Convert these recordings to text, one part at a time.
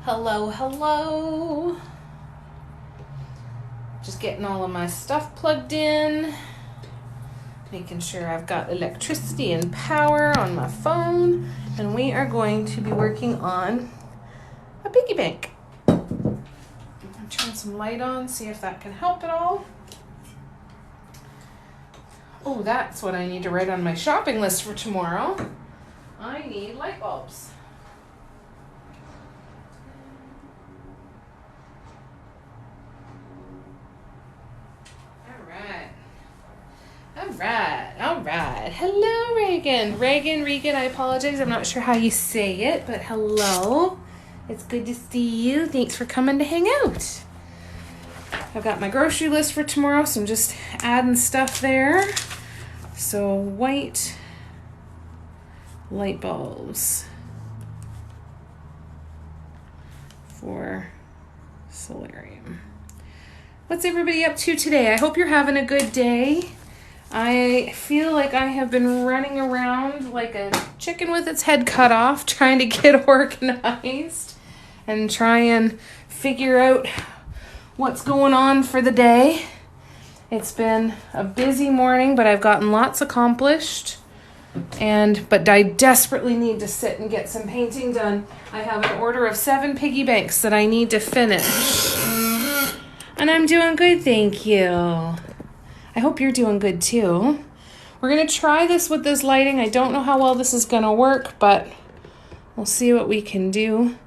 Hello, hello. Just getting all of my stuff plugged in. Making sure I've got electricity and power on my phone. And we are going to be working on a piggy bank. I'm going to turn some light on, see if that can help at all. Oh, that's what I need to write on my shopping list for tomorrow. I need light bulbs. All right. Hello, Reagan, I apologize. I'm not sure how you say it, but hello. It's good to see you. Thanks for coming to hang out. I've got my grocery list for tomorrow, so I'm just adding stuff there. So, white light bulbs for solarium. What's everybody up to today? I hope you're having a good day. I feel like I have been running around like a chicken with its head cut off, trying to get organized and try and figure out what's going on for the day. It's been a busy morning, but I've gotten lots accomplished. But I desperately need to sit and get some painting done. I have an order of 7 piggy banks that I need to finish. And I'm doing good, thank you. I hope you're doing good too. We're going to try this with this lighting. I don't know how well this is going to work, but we'll see what we can do.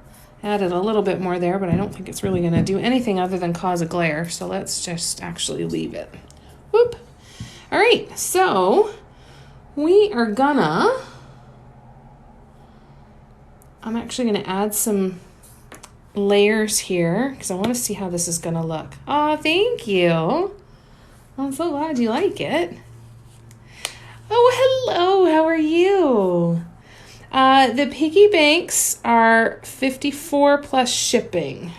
Added a little bit more there, but I don't think it's really going to do anything other than cause a glare. So let's just actually leave it. Whoop. All right, so we are I'm actually going to add some layers here because I want to see how this is going to look. Oh, thank you. I'm so glad you like it. Oh, hello. How are you? The piggy banks are $54 plus shipping.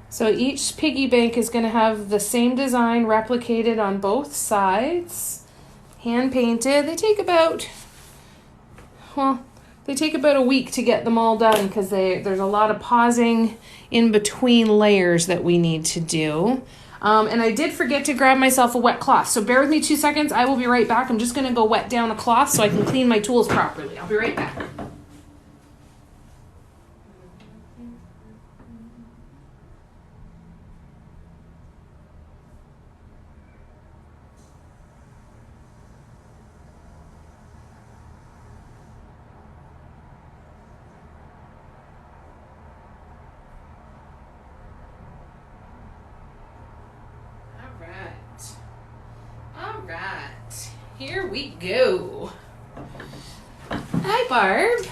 So each piggy bank is going to have the same design replicated on both sides, hand painted. They take about a week to get them all done because there's a lot of pausing in between layers that we need to do. And I did forget to grab myself a wet cloth. So bear with me 2 seconds. I will be right back. I'm just going to go wet down a cloth so I can clean my tools properly. I'll be right back. Here we go. Hi, Barb.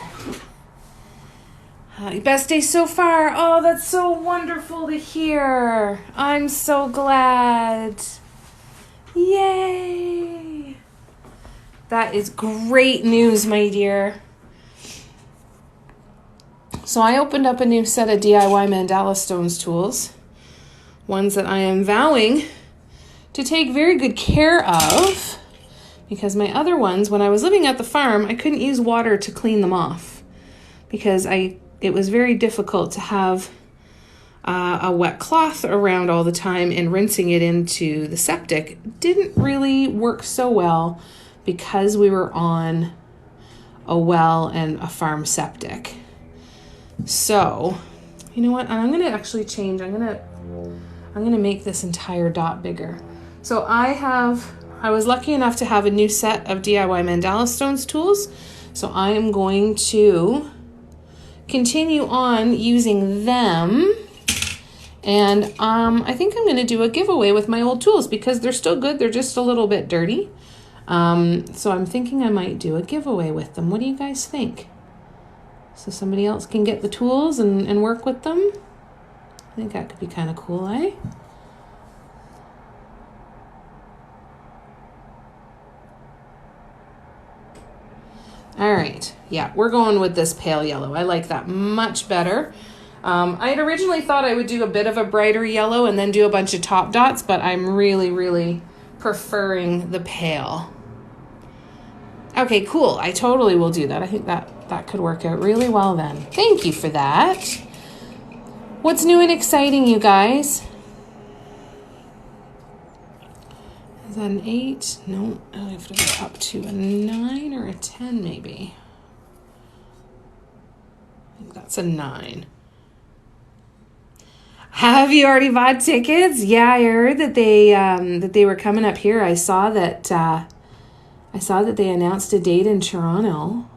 Best day so far. Oh, that's so wonderful to hear. I'm so glad. Yay. That is great news, my dear. So I opened up a new set of DIY mandala stones tools. Ones that I am vowing to take very good care of. Because my other ones, when I was living at the farm, I couldn't use water to clean them off because it was very difficult to have a wet cloth around all the time, and rinsing it into the septic didn't really work so well because we were on a well and a farm septic. So, you know what? I'm going to actually change. I'm going to make this entire dot bigger. So I was lucky enough to have a new set of DIY mandala stones tools, so I am going to continue on using them, and I think I'm going to do a giveaway with my old tools because they're still good, they're just a little bit dirty, so I'm thinking I might do a giveaway with them. What do you guys think? So somebody else can get the tools and work with them? I think that could be kind of cool, eh? All right, yeah, we're going with this pale yellow. I like that much better. I had originally thought I would do a bit of a brighter yellow and then do a bunch of top dots, but I'm really, really preferring the pale. Okay, cool. I totally will do that. I think that could work out really well then. Thank you for that. What's new and exciting, you guys? Is that an 8? No, I have to go up to a 9 or a 10 maybe. I think that's a 9. Have you already bought tickets? Yeah, I heard that they were coming up here. I saw that they announced a date in Toronto.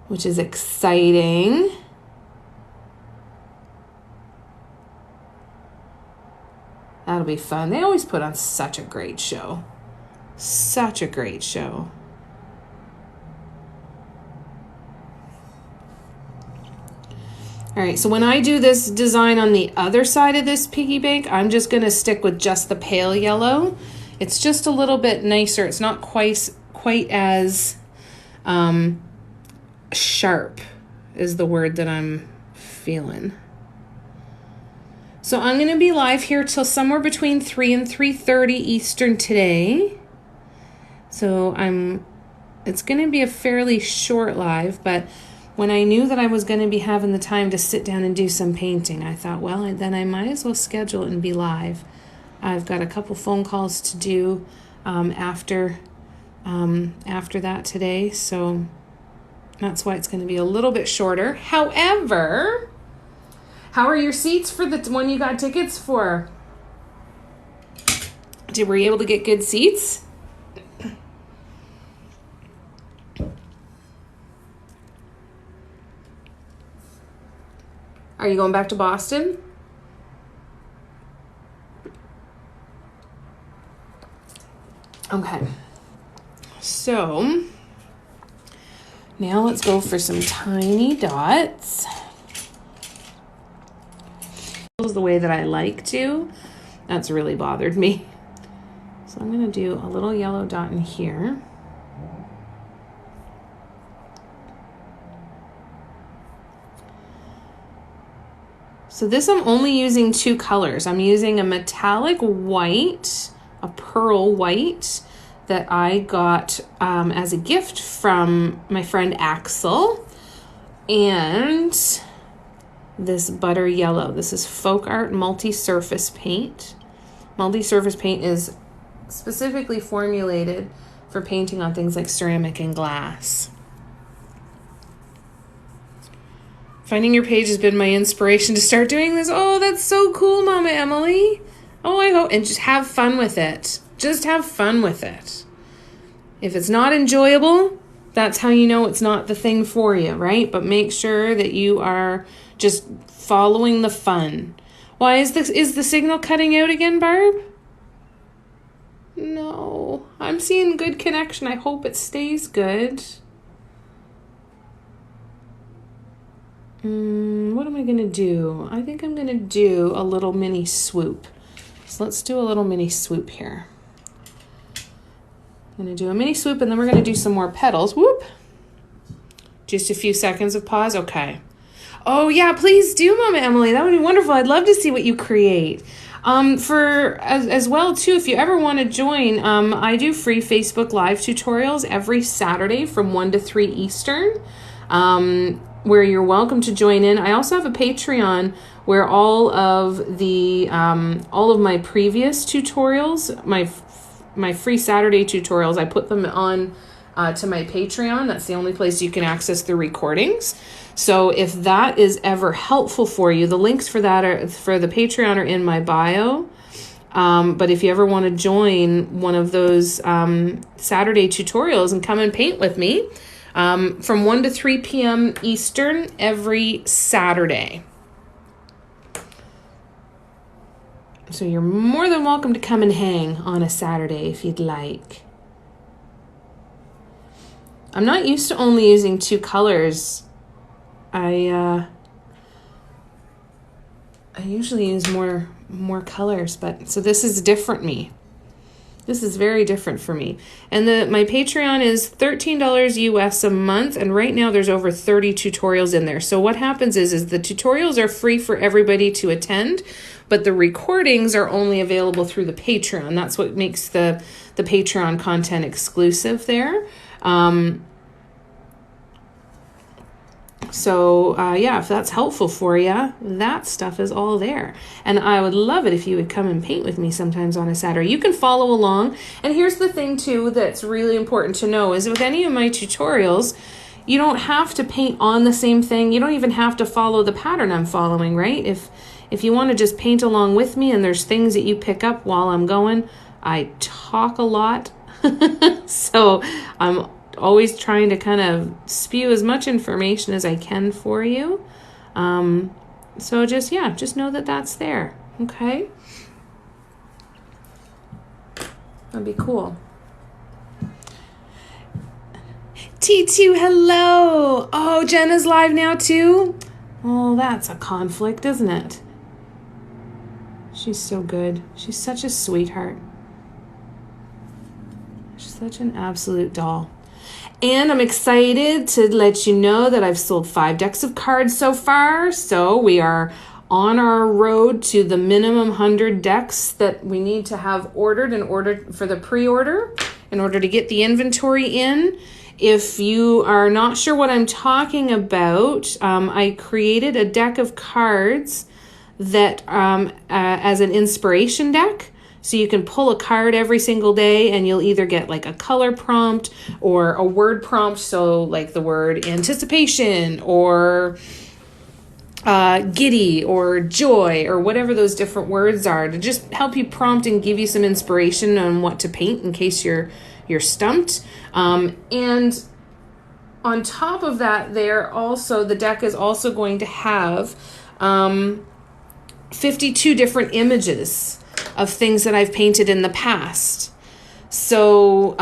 Which is exciting. That'll be fun. They always put on such a great show. Such a great show. All right, so when I do this design on the other side of this piggy bank, I'm just going to stick with just the pale yellow. It's just a little bit nicer. It's not quite as sharp is the word that I'm feeling. So I'm going to be live here till somewhere between 3 and 3:30 Eastern today. So it's going to be a fairly short live, but when I knew that I was going to be having the time to sit down and do some painting, I thought, well, then I might as well schedule it and be live. I've got a couple phone calls to do after that today, so that's why it's going to be a little bit shorter. However, how are your seats for the one you got tickets for? Were you able to get good seats? Are you going back to Boston? Okay. So now let's go for some tiny dots. This is the way that I like to. That's really bothered me. So I'm going to do a little yellow dot in here. So this I'm only using 2 colors. I'm using a metallic white, a pearl white that I got as a gift from my friend Axel, and this butter yellow. This is Folk Art multi-surface paint. Multi-surface paint is specifically formulated for painting on things like ceramic and glass. Finding your page has been my inspiration to start doing this. Oh, that's so cool, Mama Emily. Oh, I hope, and just have fun with it. Just have fun with it. If it's not enjoyable, that's how you know it's not the thing for you, right? But make sure that you are just following the fun. Why is the signal cutting out again, Barb? No, I'm seeing good connection. I hope it stays good. What am I going to do? I think I'm going to do a little mini swoop. So let's do a little mini swoop here. I'm going to do a mini swoop, and then we're going to do some more petals. Whoop. Just a few seconds of pause. Okay. Oh, yeah, please do, Mama Emily. That would be wonderful. I'd love to see what you create. As well, too, if you ever want to join, I do free Facebook Live tutorials every Saturday from 1 to 3 Eastern. Where you're welcome to join in. I also have a Patreon where all of my previous tutorials, my free Saturday tutorials, I put them on to my Patreon. That's the only place you can access the recordings. So if that is ever helpful for you, the links for that for the Patreon are in my bio. But if you ever want to join one of those Saturday tutorials and come and paint with me, from 1 to 3 p.m. Eastern every Saturday. So you're more than welcome to come and hang on a Saturday if you'd like. I'm not used to only using 2 colors. I usually use more colors, but so this is different me. This is very different for me. And my Patreon is $13 US a month, and right now there's over 30 tutorials in there. So what happens is the tutorials are free for everybody to attend, but the recordings are only available through the Patreon. That's what makes the Patreon content exclusive there. If that's helpful for you, that stuff is all there. And I would love it if you would come and paint with me sometimes on a Saturday. You can follow along. And here's the thing too that's really important to know is with any of my tutorials, you don't have to paint on the same thing. You don't even have to follow the pattern I'm following, right? If you want to just paint along with me and there's things that you pick up while I'm going, I talk a lot. So I'm always trying to kind of spew as much information as I can for you. So just know that that's there. Okay. That'd be cool. T2, hello. Oh, Jenna's live now too. Oh, that's a conflict, isn't it? She's so good. She's such a sweetheart. She's such an absolute doll. And I'm excited to let you know that I've sold 5 decks of cards so far. So we are on our road to the minimum 100 decks that we need to have ordered in order for the pre-order in order to get the inventory in. If you are not sure what I'm talking about, I created a deck of cards that as an inspiration deck. So you can pull a card every single day and you'll either get like a color prompt or a word prompt. So like the word anticipation or giddy or joy or whatever those different words are to just help you prompt and give you some inspiration on what to paint in case you're stumped. And on top of that, the deck is also going to have 52 different images of things that I've painted in the past. So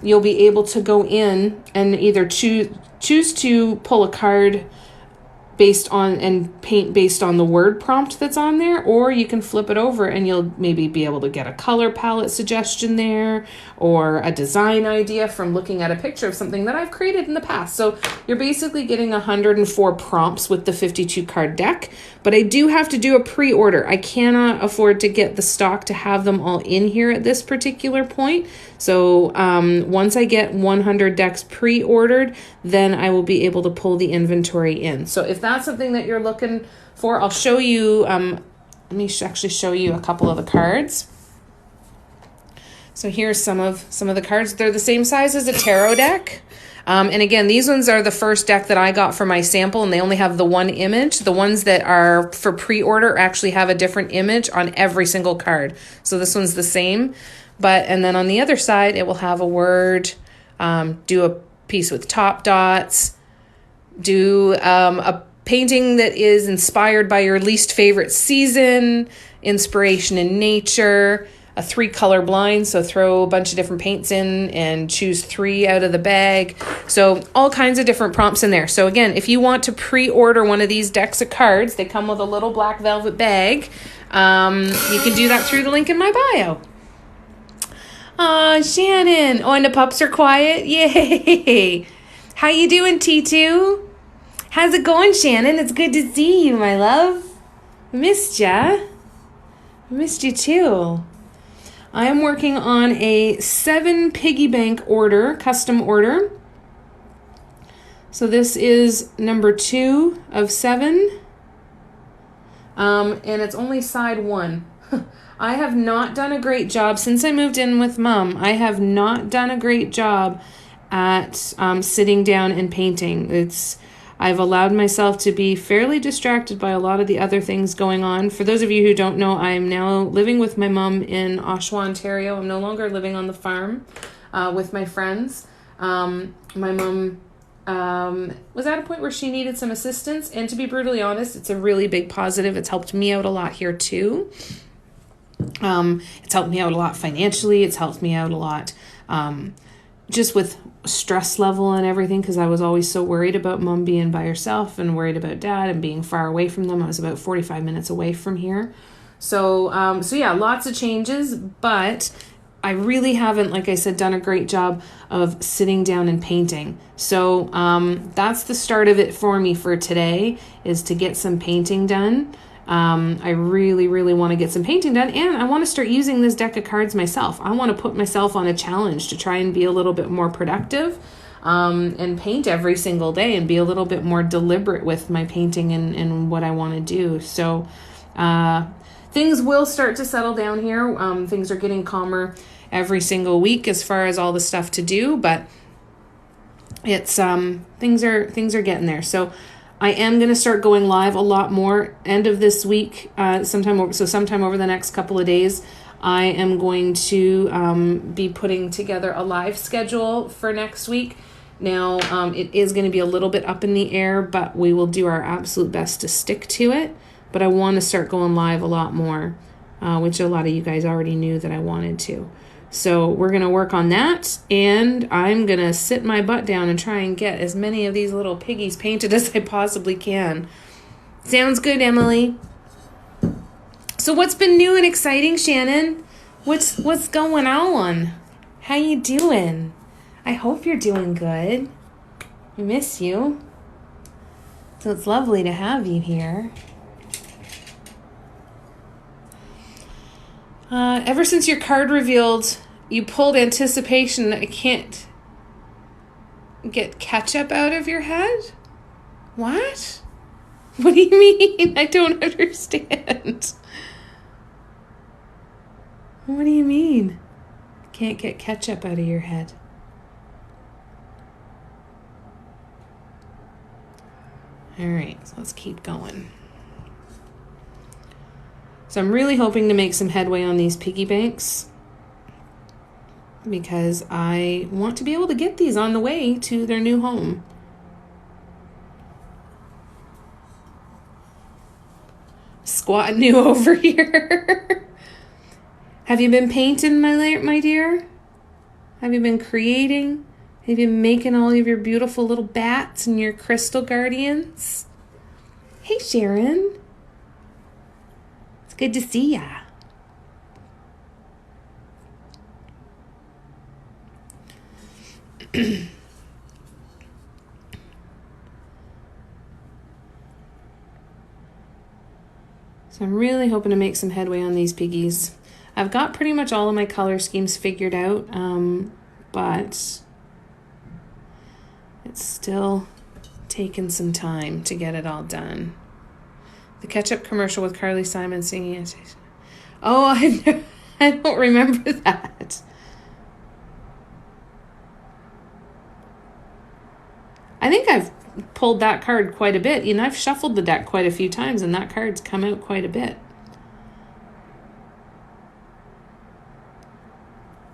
you'll be able to go in and either choose to pull a card based on and paint based on the word prompt that's on there, or you can flip it over and you'll maybe be able to get a color palette suggestion there or a design idea from looking at a picture of something that I've created in the past. So you're basically getting 104 prompts with the 52 card deck, but I do have to do a pre-order. I cannot afford to get the stock to have them all in here at this particular point. So once I get 100 decks pre-ordered, then I will be able to pull the inventory in. So if that's something that you're looking for, I'll show you, let me actually show you a couple of the cards. So here's some of the cards. They're the same size as a tarot deck. And again, these ones are the first deck that I got for my sample, and they only have the one image. The ones that are for pre-order actually have a different image on every single card. So this one's the same. And then on the other side, it will have a word, do a piece with top dots, do a painting that is inspired by your least favorite season, inspiration in nature, a 3-color blind, so throw a bunch of different paints in and choose 3 out of the bag. So all kinds of different prompts in there. So again, if you want to pre-order one of these decks of cards, they come with a little black velvet bag. You can do that through the link in my bio. Aw, Shannon. Oh, and the pups are quiet? Yay. How you doing, T2? How's it going, Shannon? It's good to see you, my love. Missed ya. Missed you too. I am working on a 7 piggy bank order, custom order. So this is number 2 of 7. And it's only side 1. I have not done a great job since I moved in with Mom. I have not done a great job at sitting down and painting. I've allowed myself to be fairly distracted by a lot of the other things going on. For those of you who don't know, I am now living with my mom in Oshawa, Ontario. I'm no longer living on the farm with my friends. My mom was at a point where she needed some assistance, and to be brutally honest, it's a really big positive. It's helped me out a lot here too. It's helped me out a lot financially. It's helped me out a lot just with stress level and everything, because I was always so worried about Mom being by herself and worried about Dad and being far away from them. I was about 45 minutes away from here. So yeah, lots of changes, but I really haven't, like I said, done a great job of sitting down and painting. So that's the start of it for me for today, is to get some painting done. I really, really want to get some painting done, and I want to start using this deck of cards myself. I want to put myself on a challenge to try and be a little bit more productive, and paint every single day and be a little bit more deliberate with my painting and what I want to do. So things will start to settle down here. Things are getting calmer every single week as far as all the stuff to do, but it's things are getting there. So I am going to start going live a lot more end of this week, sometime over the next couple of days. I am going to be putting together a live schedule for next week. Now, it is going to be a little bit up in the air, but we will do our absolute best to stick to it. But I want to start going live a lot more, which a lot of you guys already knew that I wanted to. So we're going to work on that, and I'm going to sit my butt down and try and get as many of these little piggies painted as I possibly can. Sounds good, Emily. So what's been new and exciting, Shannon? What's going on? How you doing? I hope you're doing good. I miss you. So it's lovely to have you here. Ever since your card revealed, you pulled anticipation. I can't get ketchup out of your head? What? What do you mean? I don't understand. What do you mean? Can't get ketchup out of your head? All right, so let's keep going. So I'm really hoping to make some headway on these piggy banks because I want to be able to get these on the way to their new home. Squatting you over here. Have you been painting, my dear? Have you been creating? Have you been making all of your beautiful little bats and your crystal guardians? Hey, Sharon. Good to see ya. So I'm really hoping to make some headway on these piggies. I've got pretty much all of my color schemes figured out, but it's still taking some time to get it all done. The ketchup commercial with Carly Simon singing it. Oh, I don't remember that. I think I've pulled that card quite a bit. You know, I've shuffled the deck quite a few times, and that card's come out quite a bit.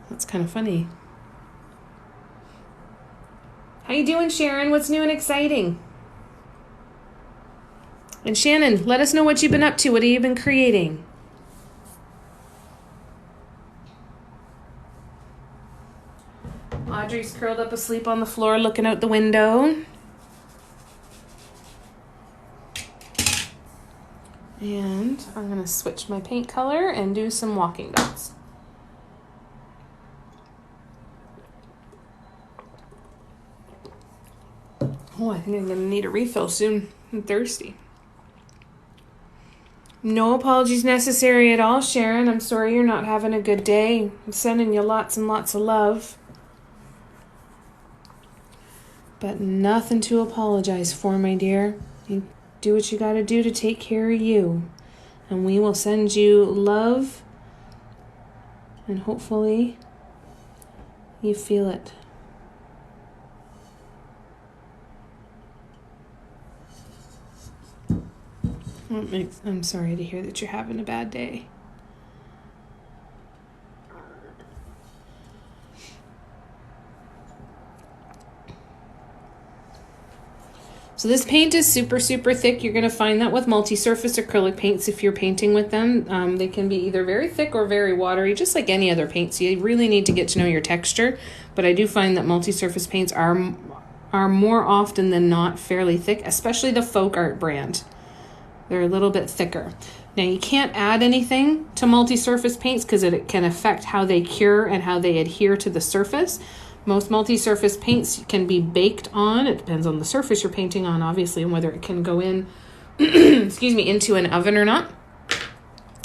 That's kind of funny. How you doing, Sharon? What's new and exciting? And Shannon, let us know what you've been up to. What have you been creating? Audrey's curled up asleep on the floor looking out the window. And I'm going to switch my paint color and do some walking dots. Oh, I think I'm going to need a refill soon. I'm thirsty. No apologies necessary at all, Sharon. I'm sorry you're not having a good day. I'm sending you lots and lots of love. But nothing to apologize for, my dear. You do what you got to do to take care of you. And we will send you love. And hopefully you feel it. I'm sorry to hear that you're having a bad day. So this paint is super, super thick. You're going to find that with multi-surface acrylic paints if you're painting with them. They can be either very thick or very watery, just like any other paints. You really need to get to know your texture. But I do find that multi-surface paints are more often than not fairly thick, especially the Folk Art brand. They're a little bit thicker. Now you can't add anything to multi-surface paints because it can affect how they cure and how they adhere to the surface. Most multi-surface paints can be baked on. It depends on the surface you're painting on, obviously, and whether it can go in excuse me, into an oven or not.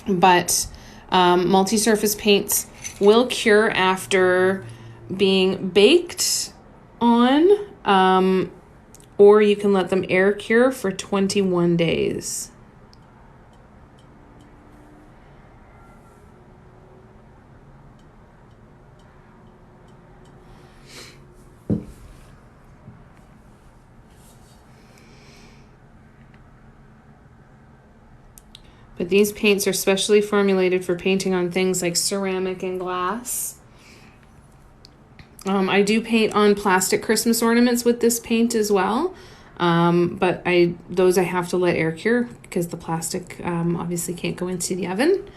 But multi-surface paints will cure after being baked on, or you can let them air cure for 21 days. But these paints are specially formulated for painting on things like ceramic and glass. I do paint on plastic Christmas ornaments with this paint as well. But those I have to let air cure because the plastic obviously can't go into the oven.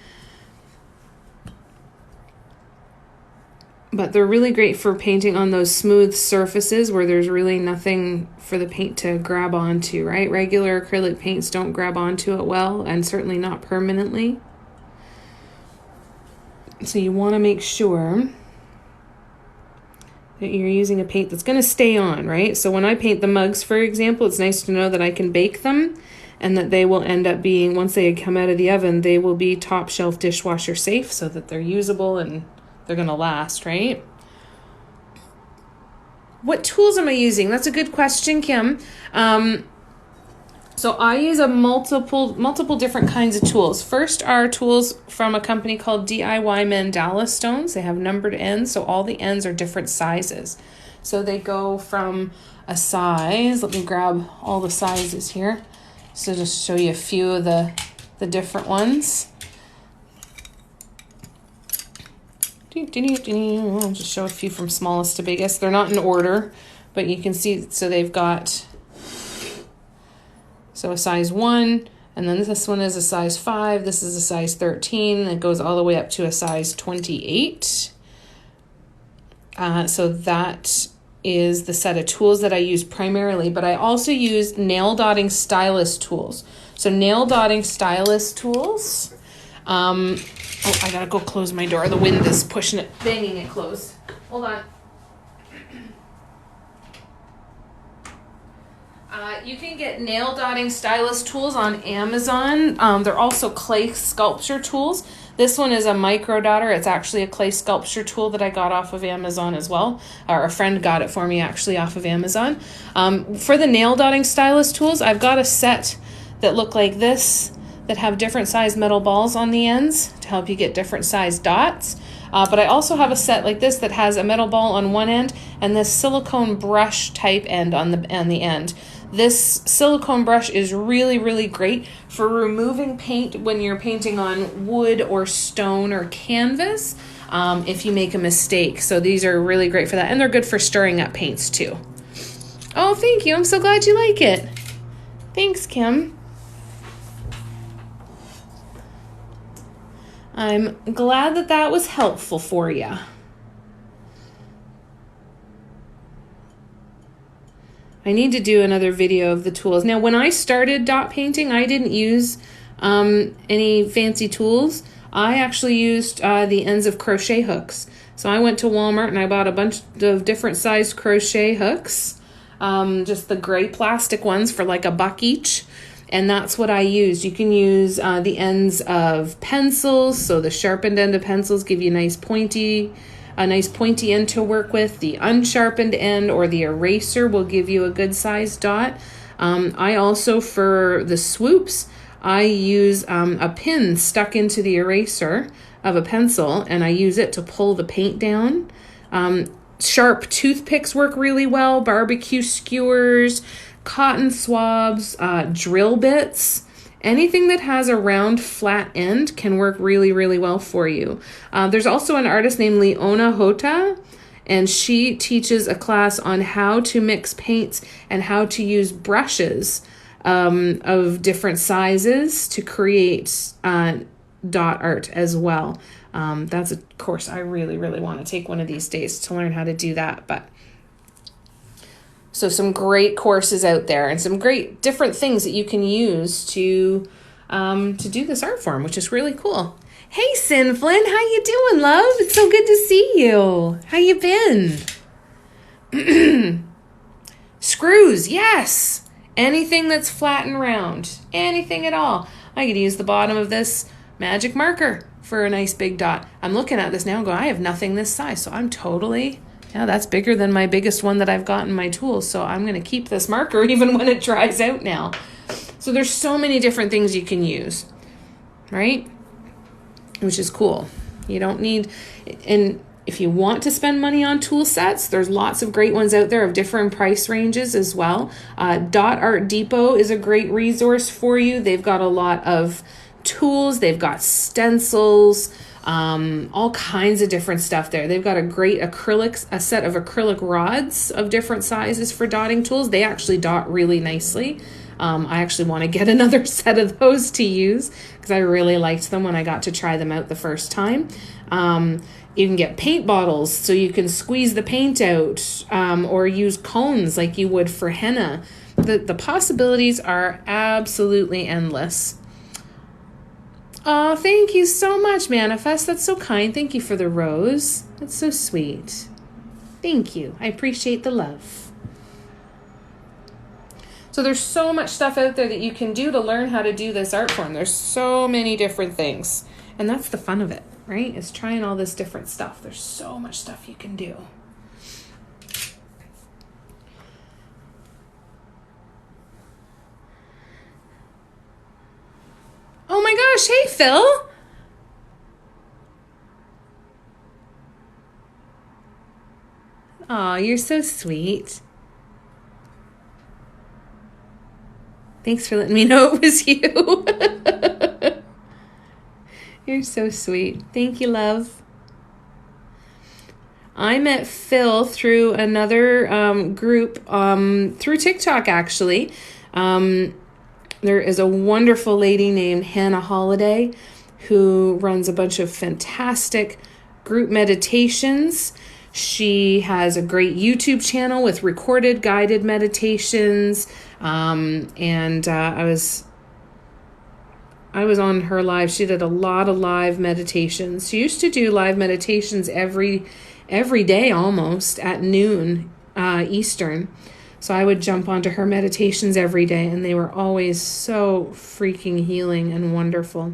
But they're really great for painting on those smooth surfaces where there's really nothing for the paint to grab onto, right? Regular acrylic paints don't grab onto it well, and certainly not permanently. So you want to make sure that you're using a paint that's going to stay on, right? So when I paint the mugs, for example, it's nice to know that I can bake them and that they will end up being, once they come out of the oven, they will be top shelf dishwasher safe so that they're usable and they're going to last, right? What tools am I using? That's a good question, Kim. So I use multiple different kinds of tools. First are tools from a company called DIY Mandala Stones. They have numbered ends, so all the ends are different sizes. So they go from a size, let me grab all the sizes here. So just show you a few of the different ones. I'll just show a few from smallest to biggest. They're not in order, but you can see, so they've got, so a size 1, and then this one is a size 5, this is a size 13, it goes all the way up to a size 28. So that is the set of tools that I use primarily, but I also use nail dotting stylus tools. So nail dotting stylus tools, oh, I gotta go close my door. The wind is pushing it, banging it closed. Hold on. You can get nail dotting stylus tools on Amazon. They're also clay sculpture tools. This one is a micro dotter. It's actually a clay sculpture tool that I got off of Amazon as well. Or a friend got it for me actually off of Amazon. For the nail dotting stylus tools, I've got a set that look like this, that have different size metal balls on the ends to help you get different size dots. But I also have a set like this that has a metal ball on one end and this silicone brush type end on the end. This silicone brush is really, really great for removing paint when you're painting on wood or stone or canvas if you make a mistake. So these are really great for that, and they're good for stirring up paints too. Oh, thank you. I'm so glad you like it. Thanks, Kim. I'm glad that that was helpful for you. I need to do another video of the tools. Now, when I started dot painting, I didn't use any fancy tools. I actually used the ends of crochet hooks. So I went to Walmart and I bought a bunch of different sized crochet hooks, just the gray plastic ones for like $1 each. And that's what I used. You can use the ends of pencils. So the sharpened end of pencils give you a nice pointy end to work with. The unsharpened end or the eraser will give you a good size dot. I also, for the swoops, I use a pin stuck into the eraser of a pencil, and I use it to pull the paint down. Sharp toothpicks work really well, barbecue skewers, cotton swabs, drill bits. Anything that has a round flat end can work really, really well for you. There's also an artist named Leona Hota, and she teaches a class on how to mix paints and how to use brushes of different sizes to create dot art as well. That's a course I really, really want to take one of these days to learn how to do that. But so some great courses out there and some great different things that you can use to do this art form, which is really cool. Hey, Sinflin, how you doing, love? It's so good to see you. How you been? Screws, yes. Anything that's flat and round, anything at all. I could use the bottom of this magic marker for a nice big dot. I'm looking at this now and go, I have nothing this size, so I'm totally, yeah, that's bigger than my biggest one that I've got in my tools, so I'm going to keep this marker even when it dries out now. So there's so many different things you can use, right? Which is cool. You don't need, and if you want to spend money on tool sets, there's lots of great ones out there of different price ranges as well. Dot Art Depot is a great resource for you. They've got a lot of tools. They've got stencils, all kinds of different stuff there. They've got a great a set of acrylic rods of different sizes for dotting tools. They actually dot really nicely. I actually want to get another set of those to use because I really liked them when I got to try them out the first time. You can get paint bottles so you can squeeze the paint out, or use cones like you would for henna. The possibilities are absolutely endless. Oh, thank you so much, Manifest. That's so kind. Thank you for the rose. That's so sweet. Thank you. I appreciate the love. So there's so much stuff out there that you can do to learn how to do this art form. There's so many different things. And that's the fun of it, right? Is trying all this different stuff. There's so much stuff you can do. Oh my gosh, hey Phil. Aw, you're so sweet. Thanks for letting me know it was you. You're so sweet. Thank you, love. I met Phil through another group, through TikTok, actually. There is a wonderful lady named Hannah Holiday who runs a bunch of fantastic group meditations. She has a great YouTube channel with recorded guided meditations. I was on her live. She did a lot of live meditations. She used to do live meditations every day almost at noon Eastern. So I would jump onto her meditations every day, and they were always so freaking healing and wonderful.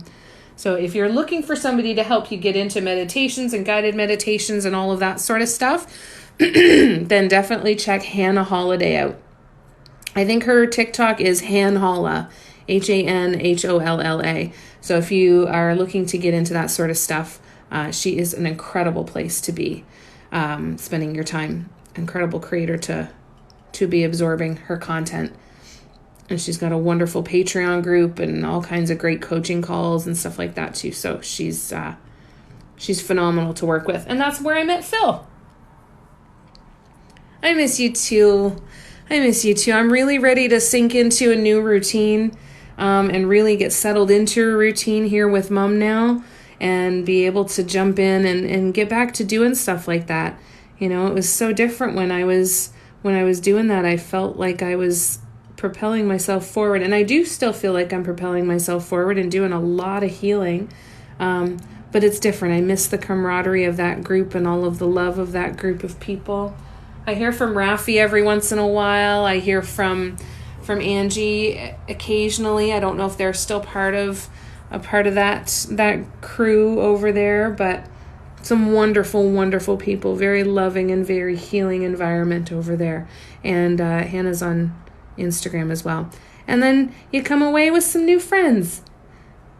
So if you're looking for somebody to help you get into meditations and guided meditations and all of that sort of stuff, then definitely check Hannah Holiday out. I think her TikTok is Hanholla, Hanholla. So if you are looking to get into that sort of stuff, she is an incredible place to be spending your time. Incredible creator to be absorbing her content. And she's got a wonderful Patreon group and all kinds of great coaching calls and stuff like that too. So she's phenomenal to work with. And that's where I met Phil. I miss you too. I'm really ready to sink into a new routine, and really get settled into a routine here with Mom now, and be able to jump in and get back to doing stuff like that. You know, it was so different when I was doing that. I felt like I was propelling myself forward, and I do still feel like I'm propelling myself forward and doing a lot of healing. But it's different. I miss the camaraderie of that group and all of the love of that group of people. I hear from Rafi every once in a while. I hear from Angie occasionally. I don't know if they're still part of that crew over there, but some wonderful, wonderful people. Very loving and very healing environment over there. And Hannah's on Instagram as well. And then you come away with some new friends,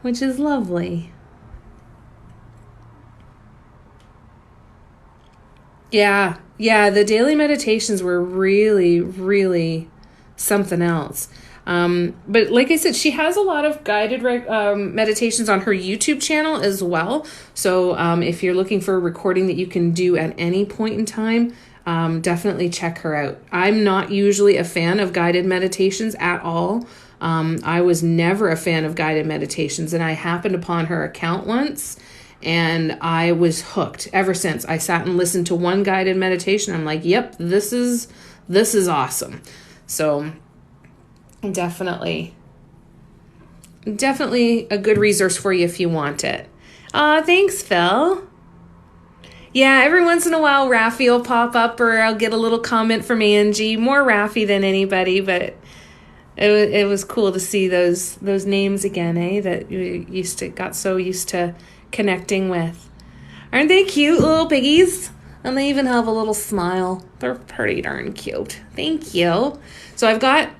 which is lovely. Yeah, the daily meditations were really, really something else. But like I said, she has a lot of guided meditations on her YouTube channel as well. So if you're looking for a recording that you can do at any point in time, definitely check her out. I'm not usually a fan of guided meditations at all. I was never a fan of guided meditations, and I happened upon her account once, and I was hooked ever since. I sat and listened to one guided meditation. I'm like, yep, this is awesome. So definitely a good resource for you if you want it. Thanks, Phil. Yeah, every once in a while, Rafi will pop up, or I'll get a little comment from Angie. More Rafi than anybody, but it was cool to see those names again, that you got so used to connecting with. Aren't they cute little piggies? And they even have a little smile. They're pretty darn cute. Thank you. So I've got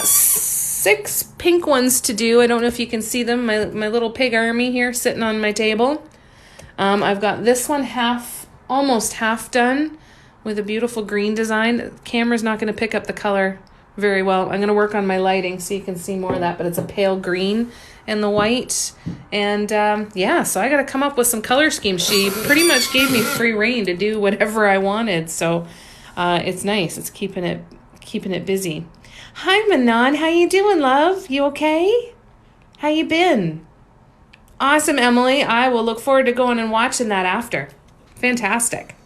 6 pink ones to do. I don't know if you can see them. My little pig army here sitting on my table. I've got this one almost half done with a beautiful green design. The camera's not going to pick up the color very well. I'm going to work on my lighting so you can see more of that, but it's a pale green and the white. And so I got to come up with some color schemes. She pretty much gave me free rein to do whatever I wanted. So it's nice. It's keeping it busy. Hi, Manon. How you doing, love? You okay? How you been? Awesome, Emily. I will look forward to going and watching that after. Fantastic.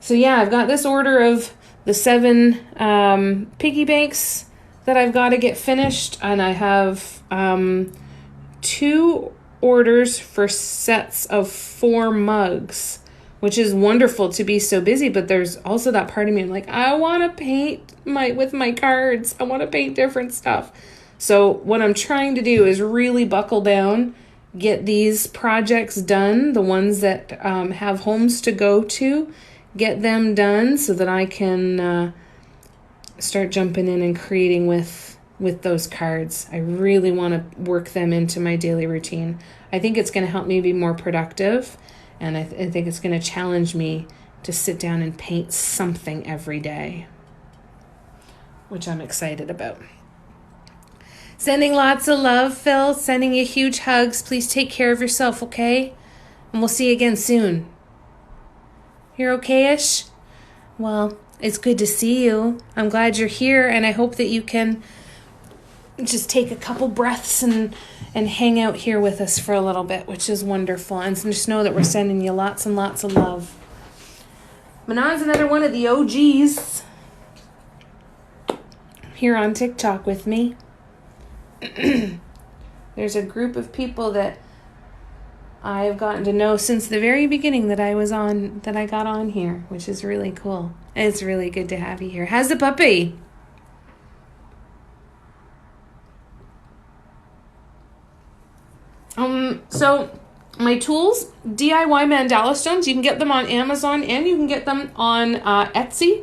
So yeah, I've got this order of the 7 piggy banks that I've got to get finished, and I have 2 orders for sets of 4 mugs, which is wonderful to be so busy. But there's also that part of me, I'm like, I want to paint with my cards. I want to paint different stuff. So what I'm trying to do is really buckle down, get these projects done, the ones that have homes to go to, get them done so that I can start jumping in and creating with those cards. I really want to work them into my daily routine. I think it's going to help me be more productive, and I think it's going to challenge me to sit down and paint something every day, which I'm excited about. Sending lots of love, Phil. Sending you huge hugs. Please take care of yourself, okay? And we'll see you again soon. You're okay-ish? Well, it's good to see you. I'm glad you're here, and I hope that you can just take a couple breaths and hang out here with us for a little bit, which is wonderful. And just know that we're sending you lots and lots of love. Manon's another one of the OGs here on TikTok with me. There's a group of people that I've gotten to know since the very beginning that I got on here, which is really cool. It's really good to have you here. How's the puppy? So my tools, DIY mandala stones, you can get them on Amazon and you can get them on Etsy.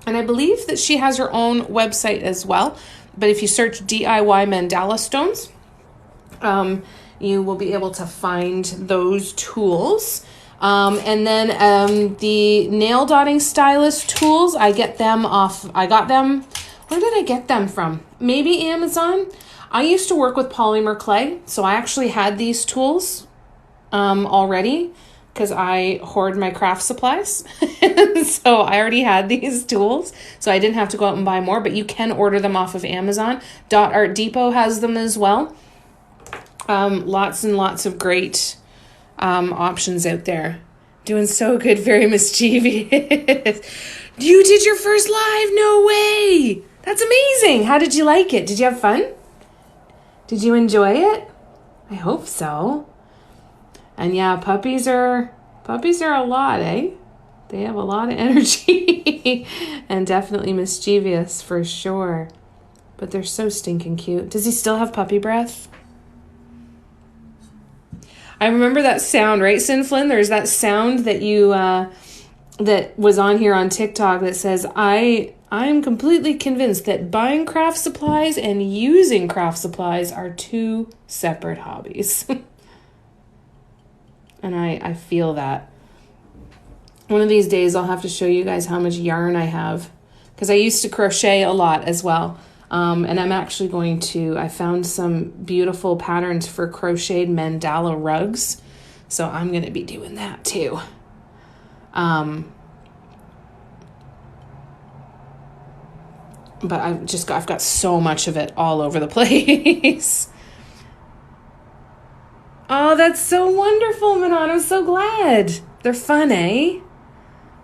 And I believe that she has her own website as well. But if you search DIY mandala stones, you will be able to find those tools. And then the nail dotting stylus tools, I got them, where did I get them from? Maybe Amazon. I used to work with polymer clay, so I actually had these tools already because I hoard my craft supplies. So I already had these tools, so I didn't have to go out and buy more, but you can order them off of Amazon. Dot Art Depot has them as well. Lots and lots of great options out there. Doing so good, very mischievous. You did your first live? No way! That's amazing! How did you like it? Did you have fun? Did you enjoy it? I hope so. And yeah, puppies are a lot, eh? They have a lot of energy and definitely mischievous for sure. But they're so stinking cute. Does he still have puppy breath? I remember that sound, right, Sin Flynn? There's that sound that you that was on here on TikTok that says, I'm completely convinced that buying craft supplies and using craft supplies are 2 separate hobbies. And I feel that. One of these days I'll have to show you guys how much yarn I have, because I used to crochet a lot as well. And I'm actually I found some beautiful patterns for crocheted mandala rugs. So I'm going to be doing that too. But I've got so much of it all over the place. Oh, that's so wonderful, Manon. I'm so glad. They're fun, eh?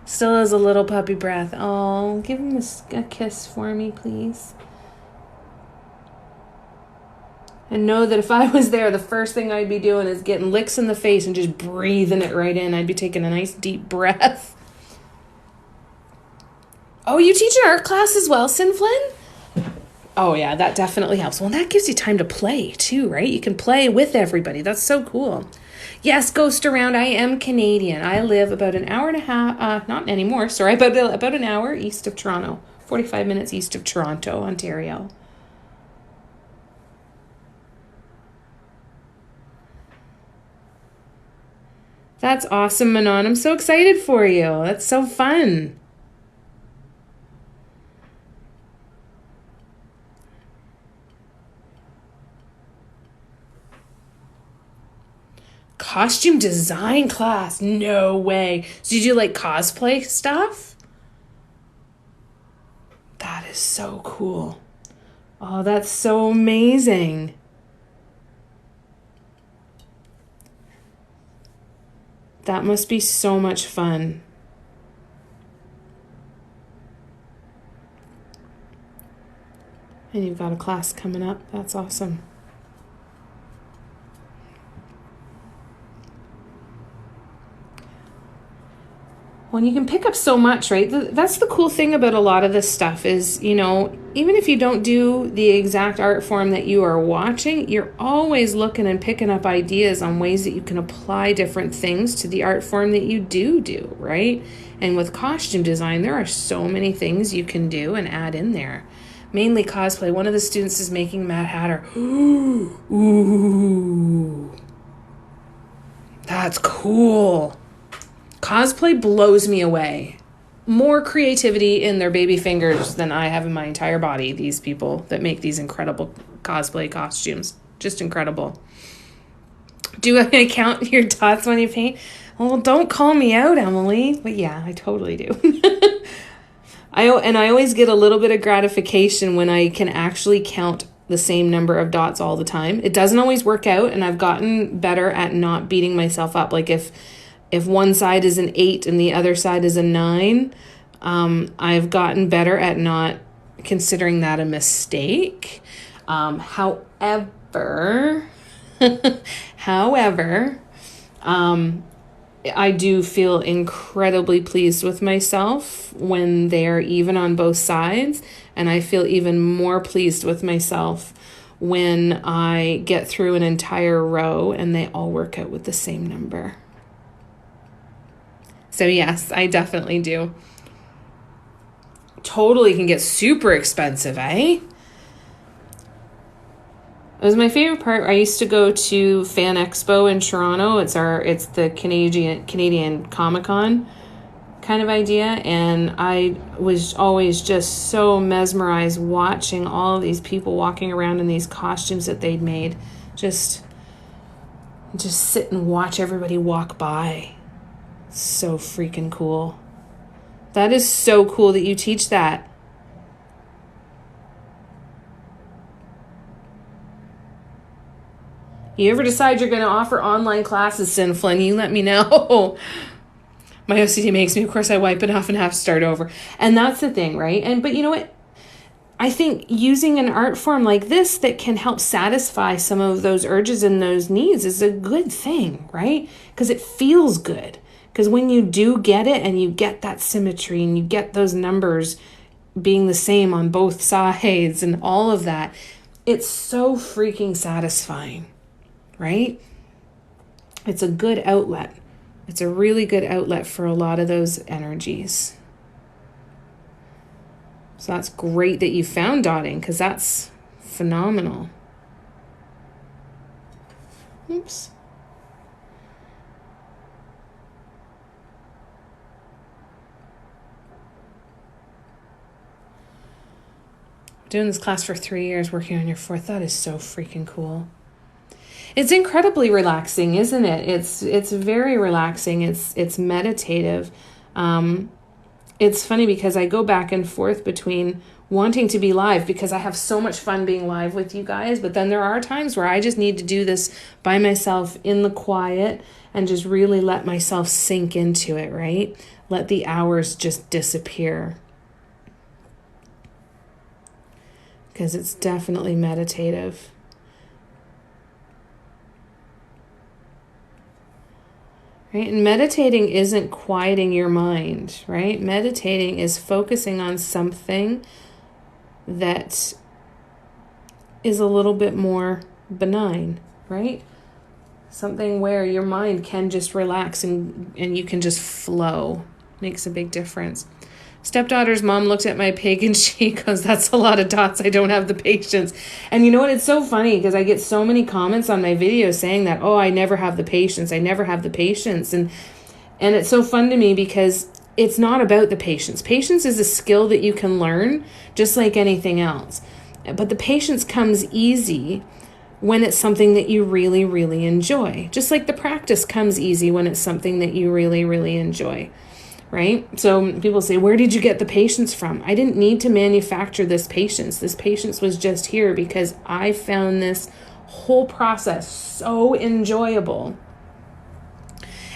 Still has a little puppy breath. Oh, give him a kiss for me, please. And know that if I was there, the first thing I'd be doing is getting licks in the face and just breathing it right in. I'd be taking a nice deep breath. Oh, you teach an art class as well, Sin Flynn? Oh, yeah, that definitely helps. Well, that gives you time to play, too, right? You can play with everybody. That's so cool. Yes, Ghost Around, I am Canadian. I live about an hour and a half, not anymore, sorry, about an hour east of Toronto. 45 minutes east of Toronto, Ontario. That's awesome, Manon. I'm so excited for you. That's so fun. Costume design class? No way. So you do like cosplay stuff? That is so cool. Oh, that's so amazing. That must be so much fun. And you've got a class coming up. That's awesome. Well, you can pick up so much, right? That's the cool thing about a lot of this stuff is, you know, even if you don't do the exact art form that you are watching, you're always looking and picking up ideas on ways that you can apply different things to the art form that you do, right? And with costume design, there are so many things you can do and add in there. Mainly cosplay. One of the students is making Mad Hatter. Ooh. That's cool. Cosplay blows me away. More creativity in their baby fingers than I have in my entire body, these people that make these incredible cosplay costumes. Just incredible. Do I count your dots when you paint? Well, don't call me out, Emily. But yeah, I totally do. I always get a little bit of gratification when I can actually count the same number of dots all the time. It doesn't always work out, and I've gotten better at not beating myself up. Like if one side is an 8 and the other side is a 9, I've gotten better at not considering that a mistake. However, I do feel incredibly pleased with myself when they're even on both sides, and I feel even more pleased with myself when I get through an entire row and they all work out with the same number. So yes, I definitely do. Totally can get super expensive, eh? It was my favorite part. I used to go to Fan Expo in Toronto. It's the Canadian Comic-Con kind of idea, and I was always just so mesmerized watching all of these people walking around in these costumes that they'd made. Just sit and watch everybody walk by. So freaking cool. That is so cool that you teach that. You ever decide you're going to offer online classes, Sin Flynn, you let me know. My OCD makes me, of course, I wipe it off and have to start over. And that's the thing, right? But you know what? I think using an art form like this that can help satisfy some of those urges and those needs is a good thing, right? Because it feels good. Because when you do get it and you get that symmetry and you get those numbers being the same on both sides and all of that, it's so freaking satisfying, right? It's a good outlet. It's a really good outlet for a lot of those energies. So that's great that you found dotting, because that's phenomenal. Oops. Doing this class for 3 years, working on your 4th, that is so freaking cool. It's incredibly relaxing, isn't it? It's very relaxing. It's meditative. It's funny because I go back and forth between wanting to be live because I have so much fun being live with you guys, but then there are times where I just need to do this by myself in the quiet and just really let myself sink into it, right? Let the hours just disappear. Because it's definitely meditative. right? And meditating isn't quieting your mind, right? Meditating is focusing on something that is a little bit more benign, right? Something where your mind can just relax and you can just flow. Makes a big difference. Stepdaughter's mom looked at my pig and she goes, that's a lot of dots. I don't have the patience. And you know what? It's so funny because I get so many comments on my videos saying that, oh, I never have the patience. I never have the patience. And it's so fun to me because it's not about the patience. Patience is a skill that you can learn just like anything else. But the patience comes easy when it's something that you really, really enjoy. Just like the practice comes easy when it's something that you really, really enjoy. Right? So people say, where did you get the patience from? I didn't need to manufacture this patience. This patience was just here because I found this whole process so enjoyable.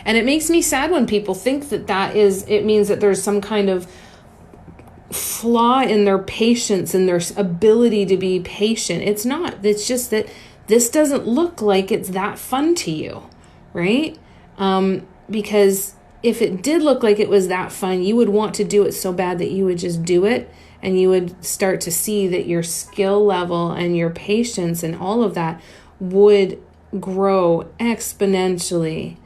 And it makes me sad when people think it means that there's some kind of flaw in their patience and their ability to be patient. It's not. It's just that this doesn't look like it's that fun to you, right? Because if it did look like it was that fun, you would want to do it so bad that you would just do it, and you would start to see that your skill level and your patience and all of that would grow exponentially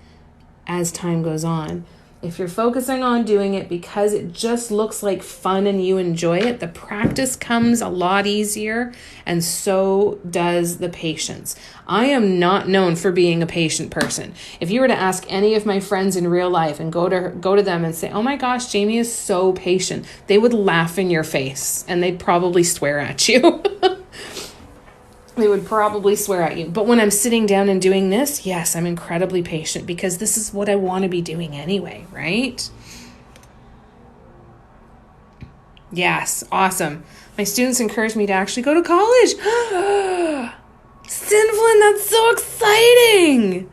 as time goes on. If you're focusing on doing it because it just looks like fun and you enjoy it, the practice comes a lot easier, and so does the patience. I am not known for being a patient person. If you were to ask any of my friends in real life and go to them and say, oh my gosh, Jamie is so patient, they would laugh in your face and they'd probably swear at you. They would probably swear at you. But when I'm sitting down and doing this, yes, I'm incredibly patient because this is what I want to be doing anyway, right? Yes, awesome. My students encourage me to actually go to college. Sinflin, that's so exciting.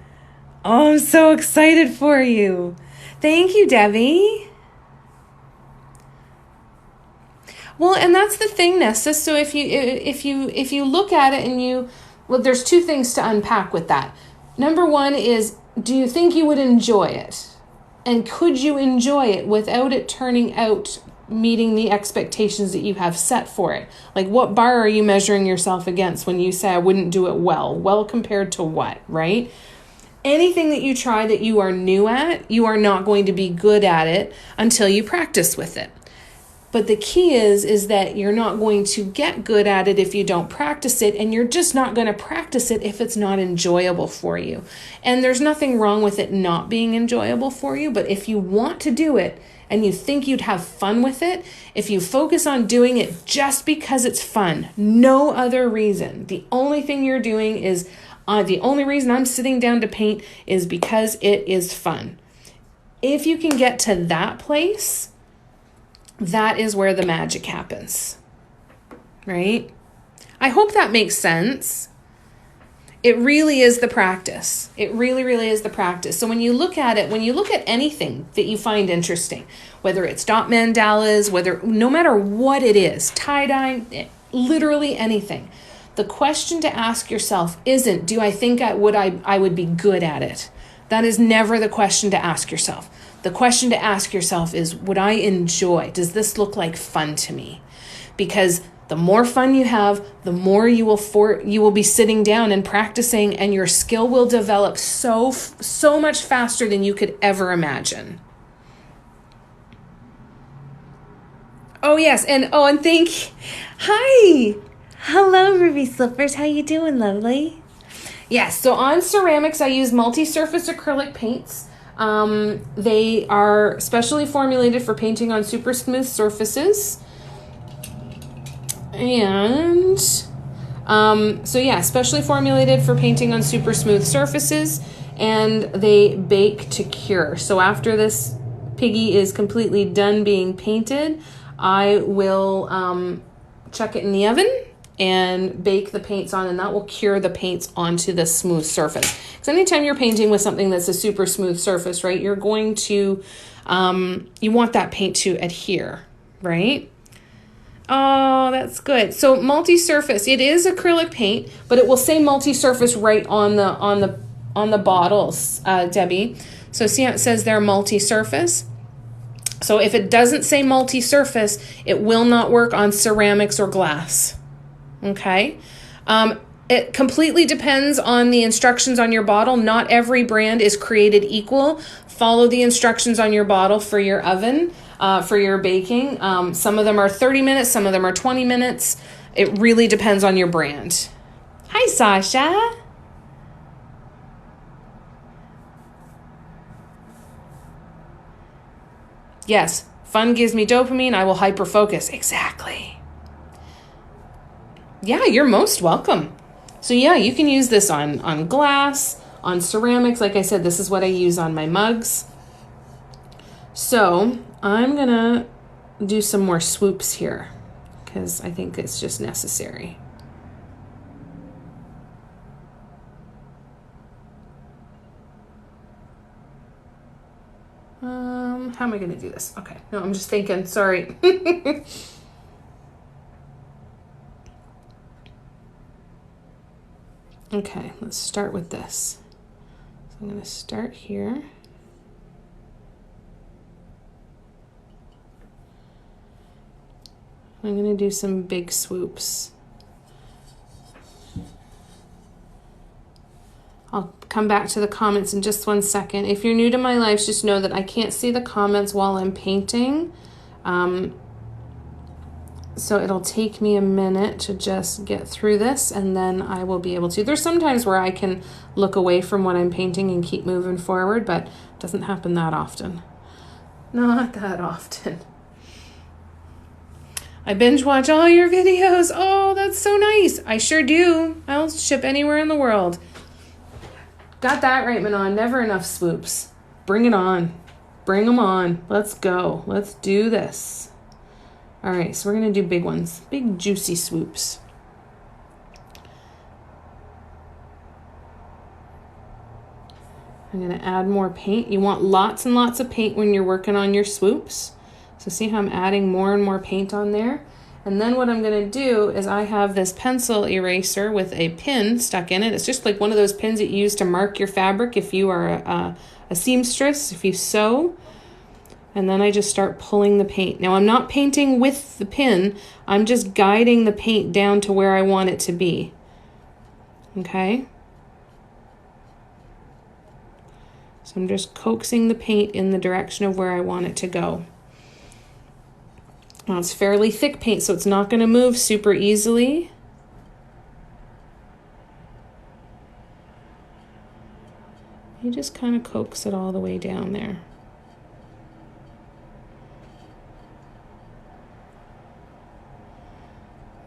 Oh, I'm so excited for you. Thank you, Debbie. Well, and that's the thing, Nessa. So if you look at it there's two things to unpack with that. Number one is, do you think you would enjoy it? And could you enjoy it without it turning out meeting the expectations that you have set for it? Like, what bar are you measuring yourself against when you say, I wouldn't do it well? Well, compared to what, right? Anything that you try that you are new at, you are not going to be good at it until you practice with it. But the key is that you're not going to get good at it if you don't practice it, and you're just not going to practice it if it's not enjoyable for you. And there's nothing wrong with it not being enjoyable for you, but if you want to do it and you think you'd have fun with it, if you focus on doing it just because it's fun, no other reason, the only thing you're doing is, the only reason I'm sitting down to paint is because it is fun. If you can get to that place, that is where the magic happens, right? I hope that makes sense. It really is the practice. It really, really is the practice. So when you look at it, when you look at anything that you find interesting, whether it's dot mandalas, no matter what it is, tie-dye, literally anything, the question to ask yourself isn't, do I think I would be good at it? That is never the question to ask yourself. The question to ask yourself is, would I enjoy? Does this look like fun to me? Because the more fun you have, the more you will be sitting down and practicing, and your skill will develop so much faster than you could ever imagine. Oh yes, and hi. Hello, Ruby Slippers. How you doing, lovely? Yes, so on ceramics I use multi-surface acrylic paints. They are specially formulated for painting on super smooth surfaces. And specially formulated for painting on super smooth surfaces, and they bake to cure. So after this piggy is completely done being painted, I will chuck it in the oven and bake the paints on, and that will cure the paints onto the smooth surface. Because anytime you're painting with something that's a super smooth surface, right, you're going to, you want that paint to adhere, right? Oh, that's good. So multi-surface, it is acrylic paint, but it will say multi-surface right on the bottles, Debbie. So see how it says there multi-surface? So if it doesn't say multi-surface, it will not work on ceramics or glass. Okay? It completely depends on the instructions on your bottle. Not every brand is created equal. Follow the instructions on your bottle for your oven, for your baking. Some of them are 30 minutes, some of them are 20 minutes. It really depends on your brand. Hi, Sasha. Yes, fun gives me dopamine. I will hyper-focus. Exactly. Yeah, you're most welcome. So yeah, you can use this on glass, on ceramics. Like I said, this is what I use on my mugs. So I'm going to do some more swoops here because I think it's just necessary. How am I going to do this? Okay, no, I'm just thinking, sorry. Okay, let's start with this. So I'm going to start here. I'm going to do some big swoops. I'll come back to the comments in just 1 second. If you're new to my lives, just know that I can't see the comments while I'm painting. So it'll take me a minute to just get through this, and then I will be able to. There's some times where I can look away from what I'm painting and keep moving forward, but it doesn't happen that often. Not that often. I binge watch all your videos. Oh, that's so nice. I sure do. I'll ship anywhere in the world. Got that right, Manon. Never enough swoops. Bring it on. Bring them on. Let's go. Let's do this. All right, so we're going to do big ones. Big, juicy swoops. I'm going to add more paint. You want lots and lots of paint when you're working on your swoops. So see how I'm adding more and more paint on there? And then what I'm going to do is I have this pencil eraser with a pin stuck in it. It's just like one of those pins that you use to mark your fabric if you are a seamstress, if you sew. And then I just start pulling the paint. Now I'm not painting with the pin. I'm just guiding the paint down to where I want it to be. Okay? So I'm just coaxing the paint in the direction of where I want it to go. Now it's fairly thick paint, so it's not going to move super easily. You just kind of coax it all the way down there.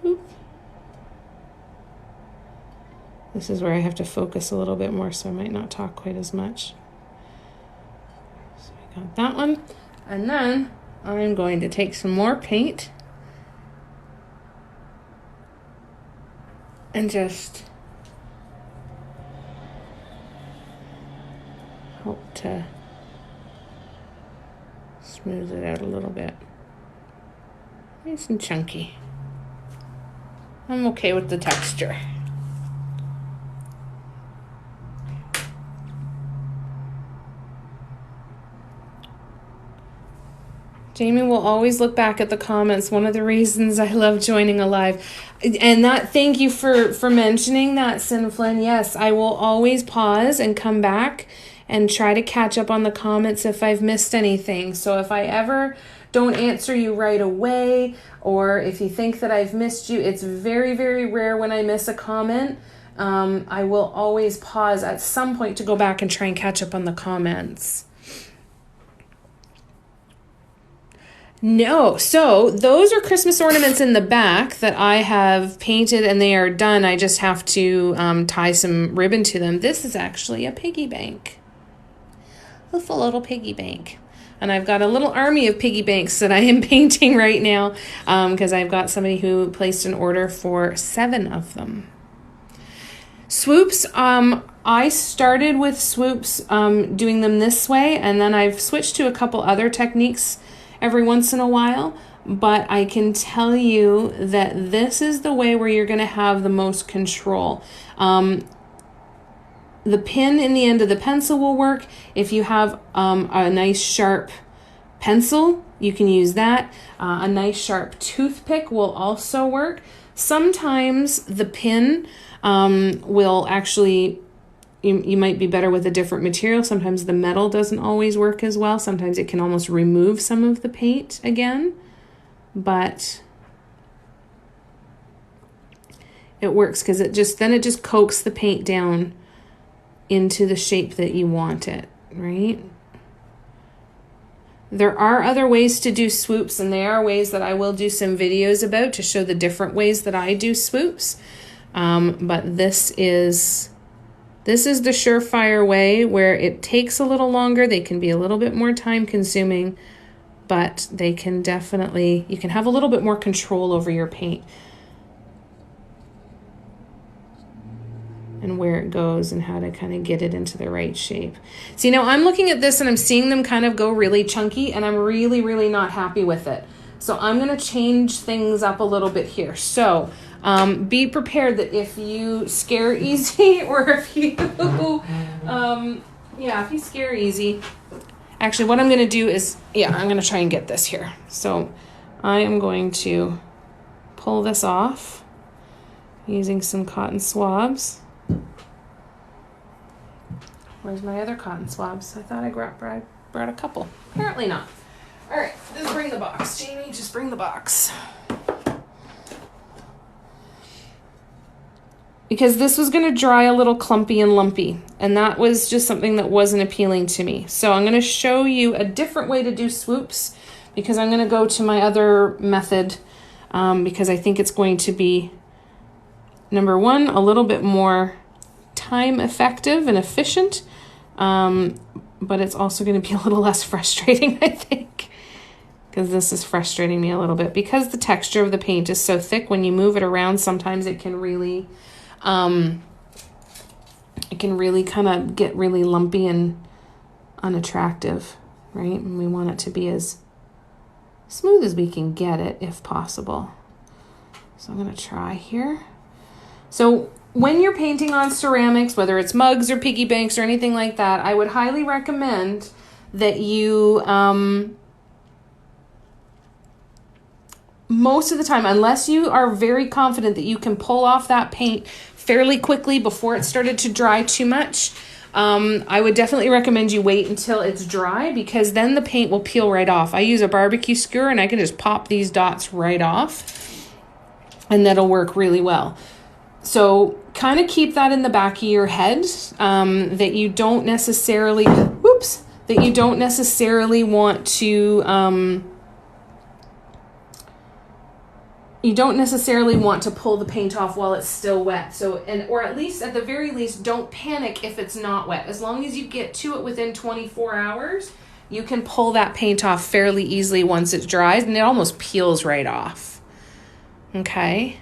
Oop. This is where I have to focus a little bit more, so I might not talk quite as much. So I got that one. And then I'm going to take some more paint and just help to smooth it out a little bit. Nice and chunky. I'm okay with the texture. Jamie will always look back at the comments. One of the reasons I love joining a live. And that, thank you for mentioning that, Sinflin. Yes, I will always pause and come back and try to catch up on the comments if I've missed anything. So if I ever don't answer you right away, or if you think that I've missed you, it's very, very rare when I miss a comment. I will always pause at some point to go back and try and catch up on the comments. No, so those are Christmas ornaments in the back that I have painted and they are done. I just have to tie some ribbon to them. This is actually a piggy bank. A little piggy bank. And I've got a little army of piggy banks that I am painting right now because I've got somebody who placed an order for 7 of them. Swoops, I started with swoops doing them this way, and then I've switched to a couple other techniques every once in a while, but I can tell you that this is the way where you're going to have the most control. the pin in the end of the pencil will work. If you have a nice sharp pencil, you can use that. A nice sharp toothpick will also work. Sometimes the pin will actually, you might be better with a different material. Sometimes the metal doesn't always work as well. Sometimes it can almost remove some of the paint again, but it works because it just coaxes the paint down into the shape that you want it, right? There are other ways to do swoops, and they are ways that I will do some videos about to show the different ways that I do swoops. But this is the surefire way, where it takes a little longer. They can be a little bit more time consuming, but they can definitely, you can have a little bit more control over your paint and where it goes and how to kind of get it into the right shape. See, now I'm looking at this and I'm seeing them kind of go really chunky, and I'm really, really not happy with it. So I'm going to change things up a little bit here. So be prepared that if you scare easy, or if you, if you scare easy, actually what I'm going to do is, I'm going to try and get this here. So I am going to pull this off using some cotton swabs. Where's my other cotton swabs? I thought I brought a couple. Apparently not. All right, just bring the box. Jamie, just bring the box. Because this was going to dry a little clumpy and lumpy, and that was just something that wasn't appealing to me. So I'm going to show you a different way to do swoops, because I'm going to go to my other method, because I think it's going to be, number one, a little bit more time effective and efficient, but it's also going to be a little less frustrating, I think, because this is frustrating me a little bit, because the texture of the paint is so thick. When you move it around, sometimes it can really kind of get really lumpy and unattractive, right? And we want it to be as smooth as we can get it, if possible. So I'm going to try here. So when you're painting on ceramics, whether it's mugs or piggy banks or anything like that, I would highly recommend that you, most of the time, unless you are very confident that you can pull off that paint fairly quickly before it started to dry too much, I would definitely recommend you wait until it's dry, because then the paint will peel right off. I use a barbecue skewer and I can just pop these dots right off, and that'll work really well. So kind of keep that in the back of your head, that you don't necessarily, want to, pull the paint off while it's still wet. So, or at least at the very least, don't panic if it's not wet. As long as you get to it within 24 hours, you can pull that paint off fairly easily once it dries, and it almost peels right off. Okay.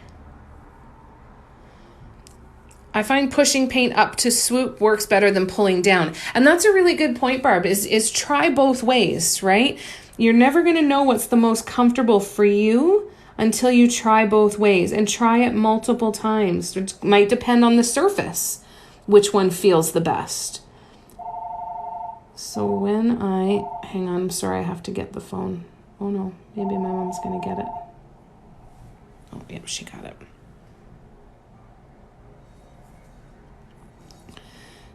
I find pushing paint up to swoop works better than pulling down. And that's a really good point, Barb, is try both ways, right? You're never going to know what's the most comfortable for you until you try both ways, and try it multiple times. It might depend on the surface, which one feels the best. So hang on, I'm sorry, I have to get the phone. Oh no, maybe my mom's going to get it. Oh, yep, she got it.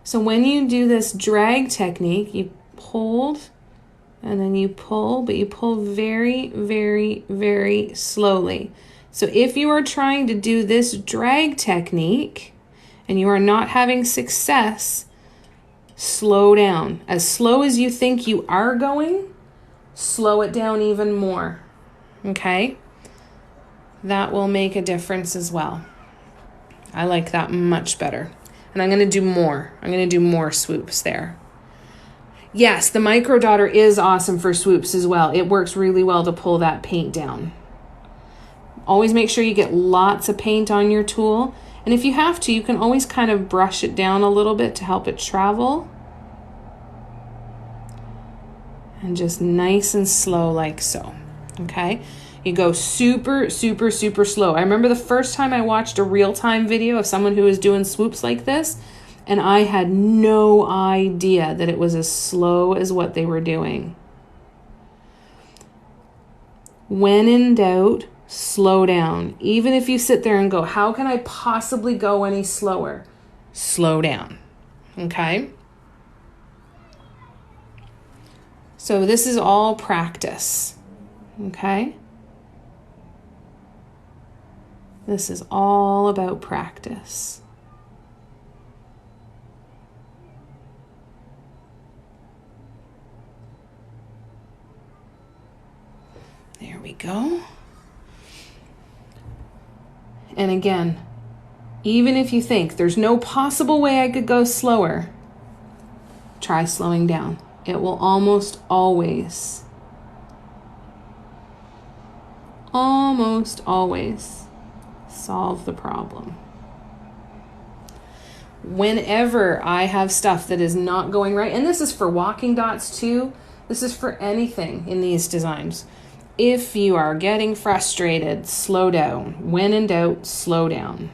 So when you do this drag technique, you hold and then you pull, but you pull very, very, very slowly. So if you are trying to do this drag technique and you are not having success, slow down. As slow as you think you are going, slow it down even more. Okay? That will make a difference as well. I like that much better. And I'm going to do more. I'm going to do more swoops there. Yes, the micro dotter is awesome for swoops as well. It works really well to pull that paint down. Always make sure you get lots of paint on your tool. And if you have to, you can always kind of brush it down a little bit to help it travel. And just nice and slow like so. Okay? You go super, super, super slow. I remember the first time I watched a real-time video of someone who was doing swoops like this, And I had no idea that it was as slow as what they were doing. When in doubt, slow down. Even if you sit there and go, how can I possibly go any slower? Slow down. Okay? So this is all practice. Okay? This is all about practice. There we go. And again, even if you think there's no possible way I could go slower, try slowing down. It will almost always solve the problem. Whenever I have stuff that is not going right, and this is for walking dots too, this is for anything in these designs. If you are getting frustrated, slow down. When in doubt, slow down.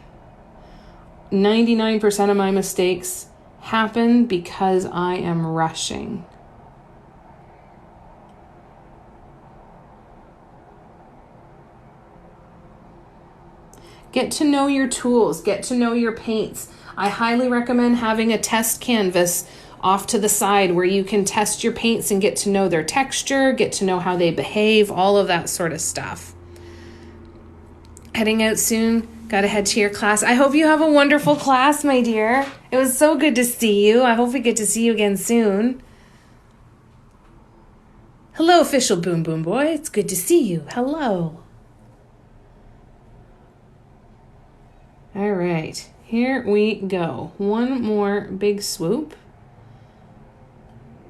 99% of my mistakes happen because I am rushing. Get to know your tools. Get to know your paints. I highly recommend having a test canvas off to the side where you can test your paints and get to know their texture, get to know how they behave, all of that sort of stuff. Heading out soon. Gotta head to your class. I hope you have a wonderful class, my dear. It was so good to see you. I hope we get to see you again soon. Hello, official Boom Boom Boy. It's good to see you. Hello. All right, here we go. One more big swoop.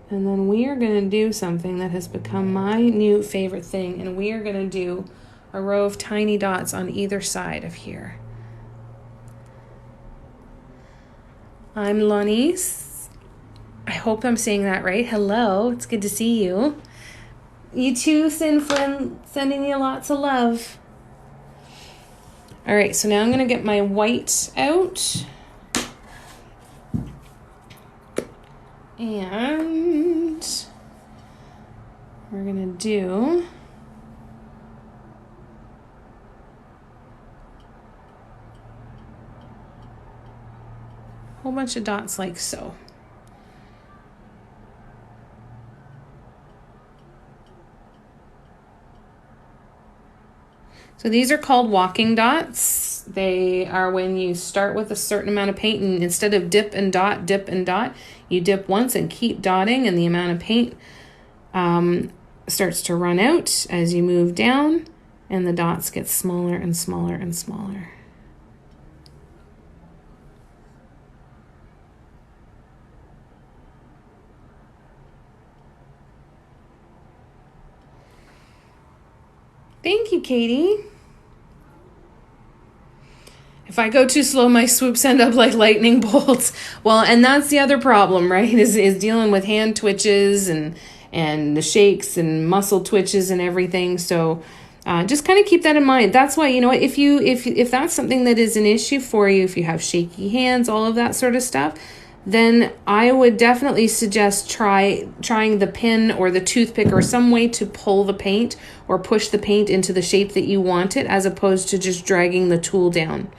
And then we are going to do something that has become my new favorite thing. And we are going to do a row of tiny dots on either side of here. I'm Lonise. I hope I'm saying that right. Hello, it's good to see you. You too, Sinflin, sending you lots of love. All right, so now I'm going to get my white out. And we're going to do a whole bunch of dots like so. So these are called walking dots. They are when you start with a certain amount of paint and instead of dip and dot, you dip once and keep dotting, and the amount of paint starts to run out as you move down, and the dots get smaller and smaller and smaller. Thank you, Katie. If I go too slow, my swoops end up like lightning bolts. Well, and that's the other problem, right? Is dealing with hand twitches and the shakes and muscle twitches and everything. So just kind of keep that in mind. That's why, you know, if that's something that is an issue for you, if you have shaky hands, all of that sort of stuff, then I would definitely suggest trying the pin or the toothpick or some way to pull the paint or push the paint into the shape that you want it, as opposed to just dragging the tool down,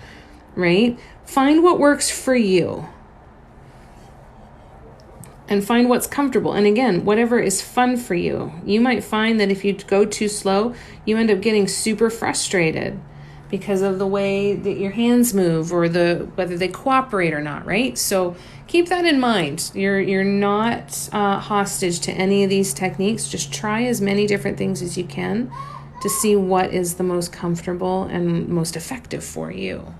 right? Find what works for you and find what's comfortable. And again, whatever is fun for you. You might find that if you go too slow, you end up getting super frustrated because of the way that your hands move or whether they cooperate or not, right? So keep that in mind. You're not hostage to any of these techniques. Just try as many different things as you can to see what is the most comfortable and most effective for you.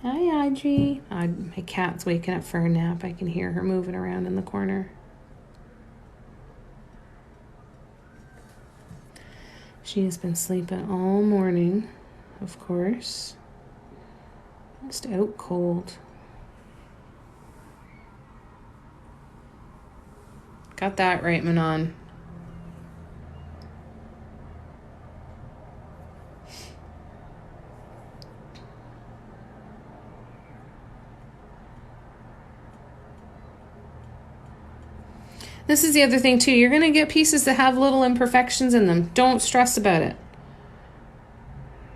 Hi, Audrey. My cat's waking up for her nap. I can hear her moving around in the corner. She has been sleeping all morning, of course. Just out cold. Got that right, Manon. This is the other thing too. You're going to get pieces that have little imperfections in them. Don't stress about it.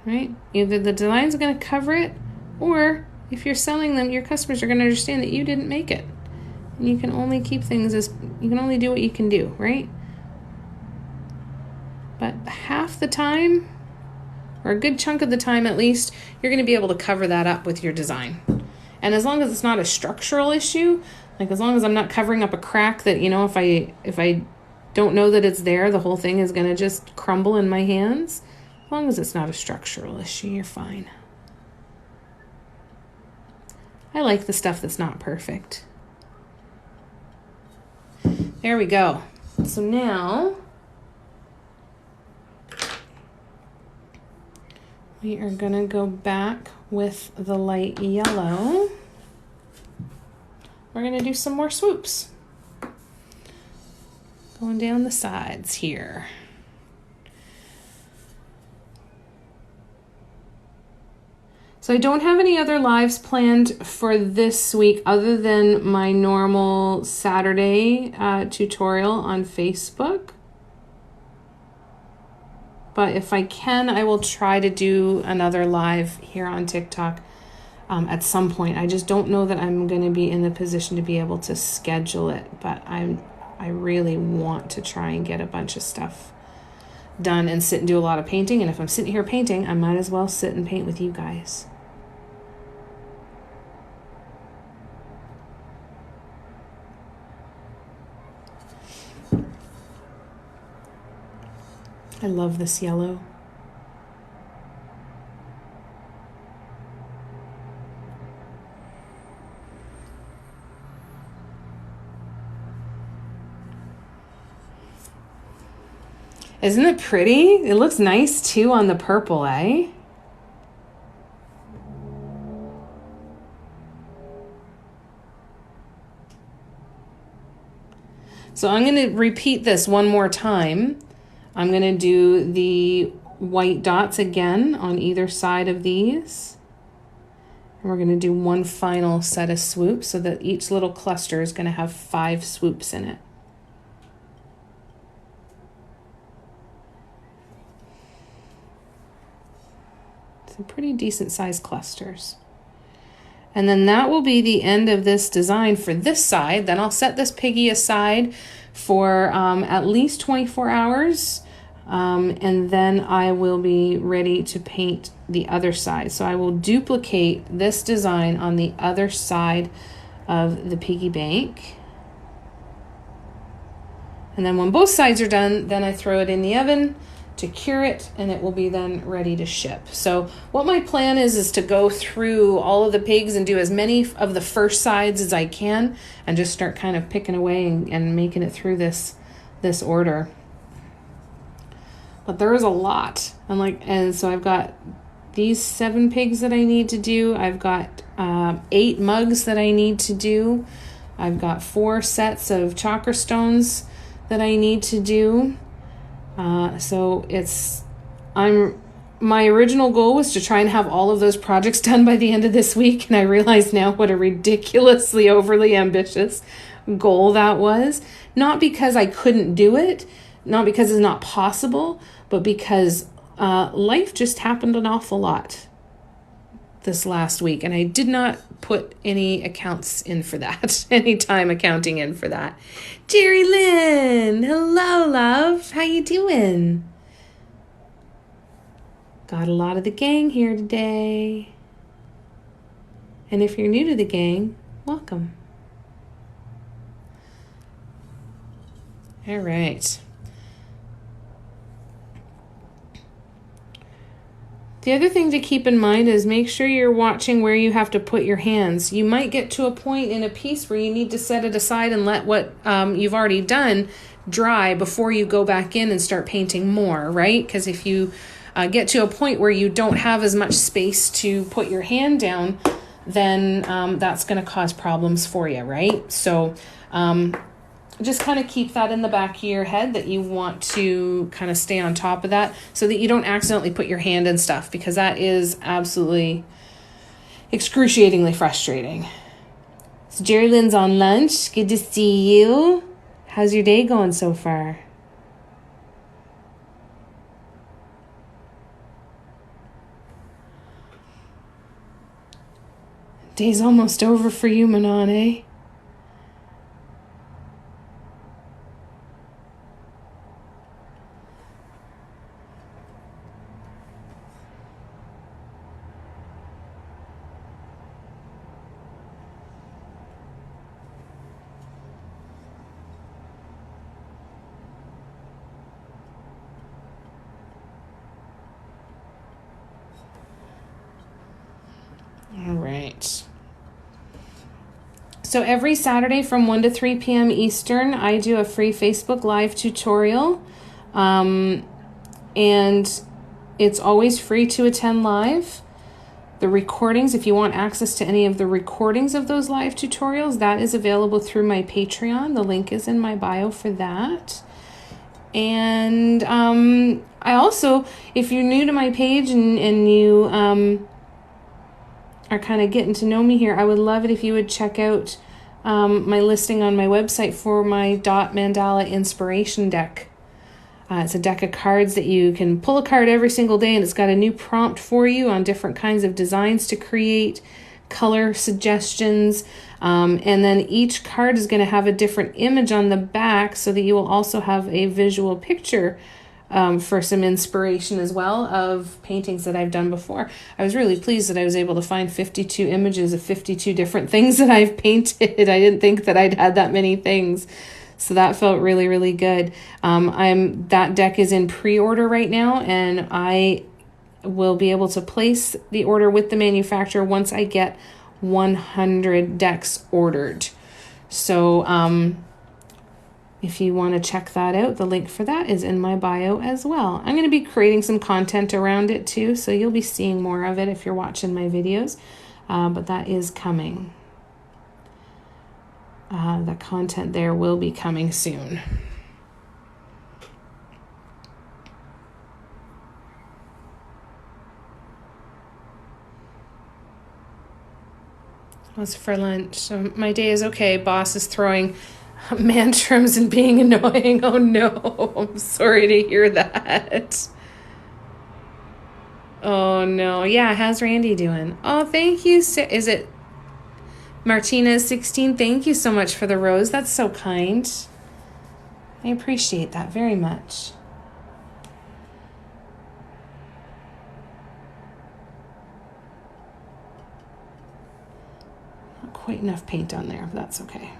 Right? Either the design's going to cover it, or if you're selling them, your customers are going to understand that you didn't make it. And you can only keep things as, you can only do what you can do, right? But half the time, or a good chunk of the time at least, you're going to be able to cover that up with your design. And as long as it's not a structural issue, like as long as I'm not covering up a crack that, you know, if I don't know that it's there, the whole thing is going to just crumble in my hands. As long as it's not a structural issue, you're fine. I like the stuff that's not perfect. There we go. So now we are going to go back with the light yellow. We're going to do some more swoops. Going down the sides here. So I don't have any other lives planned for this week other than my normal Saturday tutorial on Facebook. But if I can, I will try to do another live here on TikTok at some point. I just don't know that I'm going to be in the position to be able to schedule it, but I really want to try and get a bunch of stuff done and sit and do a lot of painting. And if I'm sitting here painting, I might as well sit and paint with you guys. I love this yellow. Isn't it pretty? It looks nice too on the purple, eh? So I'm going to repeat this one more time. I'm going to do the white dots again on either side of these. And we're going to do one final set of swoops so that each little cluster is going to have 5 swoops in it. Some pretty decent sized clusters. And then that will be the end of this design for this side. Then I'll set this piggy aside for at least 24 hours. And then I will be ready to paint the other side. So I will duplicate this design on the other side of the piggy bank. And then when both sides are done, then I throw it in the oven to cure it, and it will be then ready to ship. So what my plan is to go through all of the pigs and do as many of the first sides as I can and just start kind of picking away and making it through this order. But there is a lot. And so I've got these 7 pigs that I need to do. I've got 8 mugs that I need to do. I've got 4 sets of chakra stones that I need to do. So my original goal was to try and have all of those projects done by the end of this week. And I realize now what a ridiculously overly ambitious goal that was. Not because I couldn't do it, not because it's not possible, but because life just happened an awful lot this last week. And I did not put any accounts in for that, any time accounting in for that. Jerry Lynn, hello, love. How you doing? Got a lot of the gang here today. And if you're new to the gang, welcome. All right. The other thing to keep in mind is make sure you're watching where you have to put your hands. You might get to a point in a piece where you need to set it aside and let what you've already done dry before you go back in and start painting more, right? Because if you get to a point where you don't have as much space to put your hand down, then that's going to cause problems for you, right? So just kind of keep that in the back of your head that you want to kind of stay on top of that so that you don't accidentally put your hand in stuff, because that is absolutely excruciatingly frustrating. So Jerry Lynn's on lunch. Good to see you. How's your day going so far? Day's almost over for you, Manon, eh? All right. So every Saturday from 1 to 3 p.m. Eastern, I do a free Facebook Live tutorial. And it's always free to attend live. The recordings, if you want access to any of the recordings of those live tutorials, that is available through my Patreon. The link is in my bio for that. And I also, if you're new to my page and you are kind of getting to know me here, I would love it if you would check out my listing on my website for my Dot Mandala Inspiration Deck. It's a deck of cards that you can pull a card every single day, and it's got a new prompt for you on different kinds of designs to create, color suggestions, and then each card is going to have a different image on the back so that you will also have a visual picture for some inspiration as well of paintings that I've done before. I was really pleased that I was able to find 52 images of 52 different things that I've painted. I didn't think that I'd had that many things. So that felt really, really good. That deck is in pre-order right now, and I will be able to place the order with the manufacturer once I get 100 decks ordered. So if you want to check that out, the link for that is in my bio as well. I'm going to be creating some content around it too, so you'll be seeing more of it if you're watching my videos, but that is coming. The content there will be coming soon. What's for lunch? So my day is okay. Boss is throwing tantrums and being annoying. Oh no, I'm sorry to hear that. Oh no. Yeah, how's Randy doing? Oh, thank you. Is it Martinez 16? Thank you so much for the rose. That's so kind. I appreciate that very much. Not quite enough paint on there, but that's okay.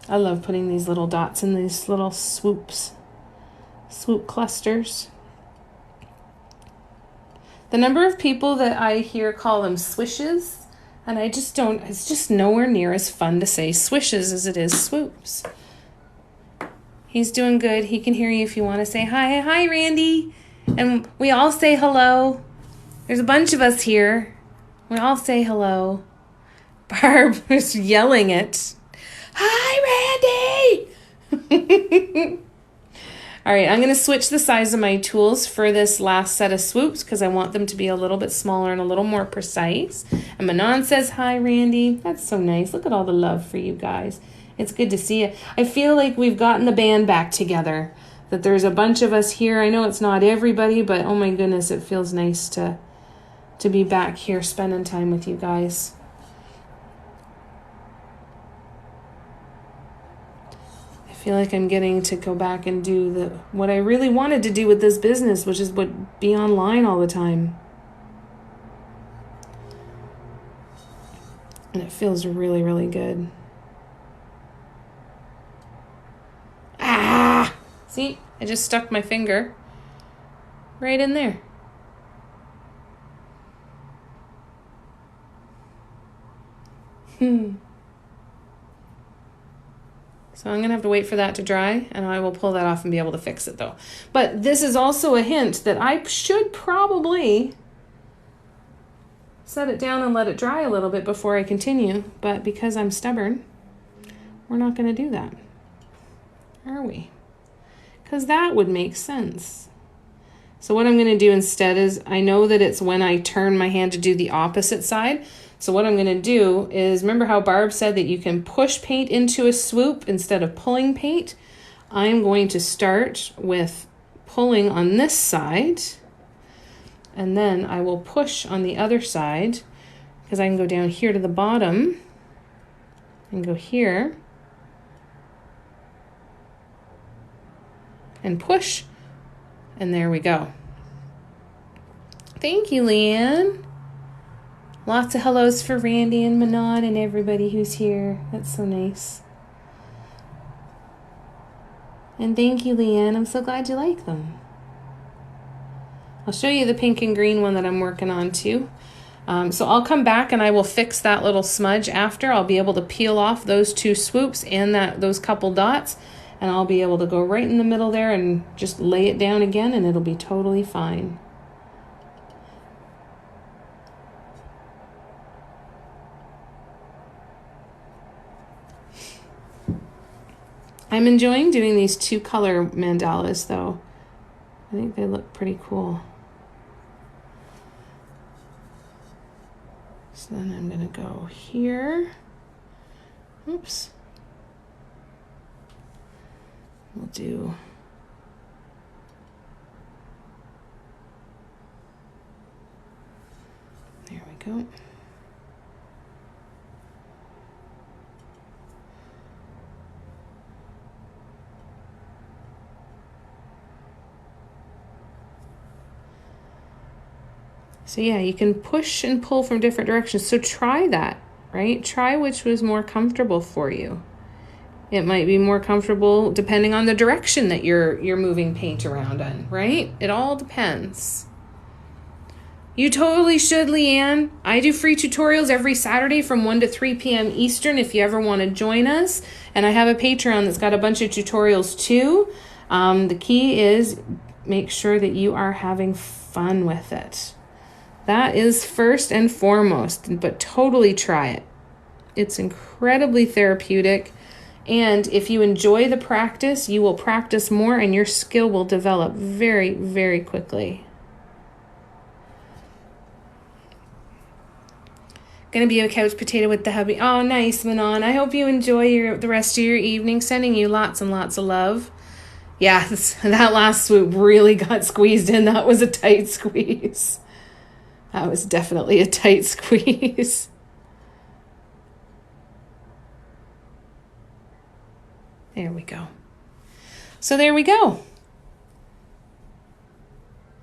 I love putting these little dots in these little swoop clusters. The number of people that I hear call them swishes, and I just don't, it's just nowhere near as fun to say swishes as it is swoops. He's doing good. He can hear you if you want to say hi. Hi, Randy. And we all say hello. There's a bunch of us here. We all say hello. Barb was yelling it. Hi, Randy! All right, I'm going to switch the size of my tools for this last set of swoops because I want them to be a little bit smaller and a little more precise. And Manon says, hi, Randy. That's so nice. Look at all the love for you guys. It's good to see you. I feel like we've gotten the band back together, that there's a bunch of us here. I know it's not everybody, but oh my goodness, it feels nice to be back here spending time with you guys. I feel like I'm getting to go back and do what I really wanted to do with this business, which is be online all the time. And it feels really, really good. Ah! See, I just stuck my finger right in there. So I'm going to have to wait for that to dry, and I will pull that off and be able to fix it, though. But this is also a hint that I should probably set it down and let it dry a little bit before I continue, but because I'm stubborn, we're not going to do that, are we? Because that would make sense. So what I'm going to do instead is, I know that it's when I turn my hand to do the opposite side. So what I'm going to do is, remember how Barb said that you can push paint into a swoop instead of pulling paint? I'm going to start with pulling on this side, and then I will push on the other side, because I can go down here to the bottom and go here and push, and there we go. Thank you, Leanne. Lots of hellos for Randy and Manon and everybody who's here. That's so nice. And thank you, Leanne. I'm so glad you like them. I'll show you the pink and green one that I'm working on too. So I'll come back and I will fix that little smudge after. I'll be able to peel off those two swoops and those couple dots, and I'll be able to go right in the middle there and just lay it down again, and it'll be totally fine. I'm enjoying doing these 2-color mandalas though. I think they look pretty cool. So then I'm going to go here. Oops. We'll do there we go. So yeah, you can push and pull from different directions. So try that, right? Try which was more comfortable for you. It might be more comfortable depending on the direction that you're moving paint around in, right? It all depends. You totally should, Leanne. I do free tutorials every Saturday from 1 to 3 p.m. Eastern if you ever want to join us. And I have a Patreon that's got a bunch of tutorials too. The key is make sure that you are having fun with it. That is first and foremost, but totally try it. It's incredibly therapeutic. And if you enjoy the practice, you will practice more and your skill will develop very, very quickly. Gonna be a couch potato with the hubby. Oh, nice, Manon. I hope you enjoy the rest of your evening. Sending you lots and lots of love. Yeah, that last swoop really got squeezed in. That was a tight squeeze. That was definitely a tight squeeze. There we go. So there we go.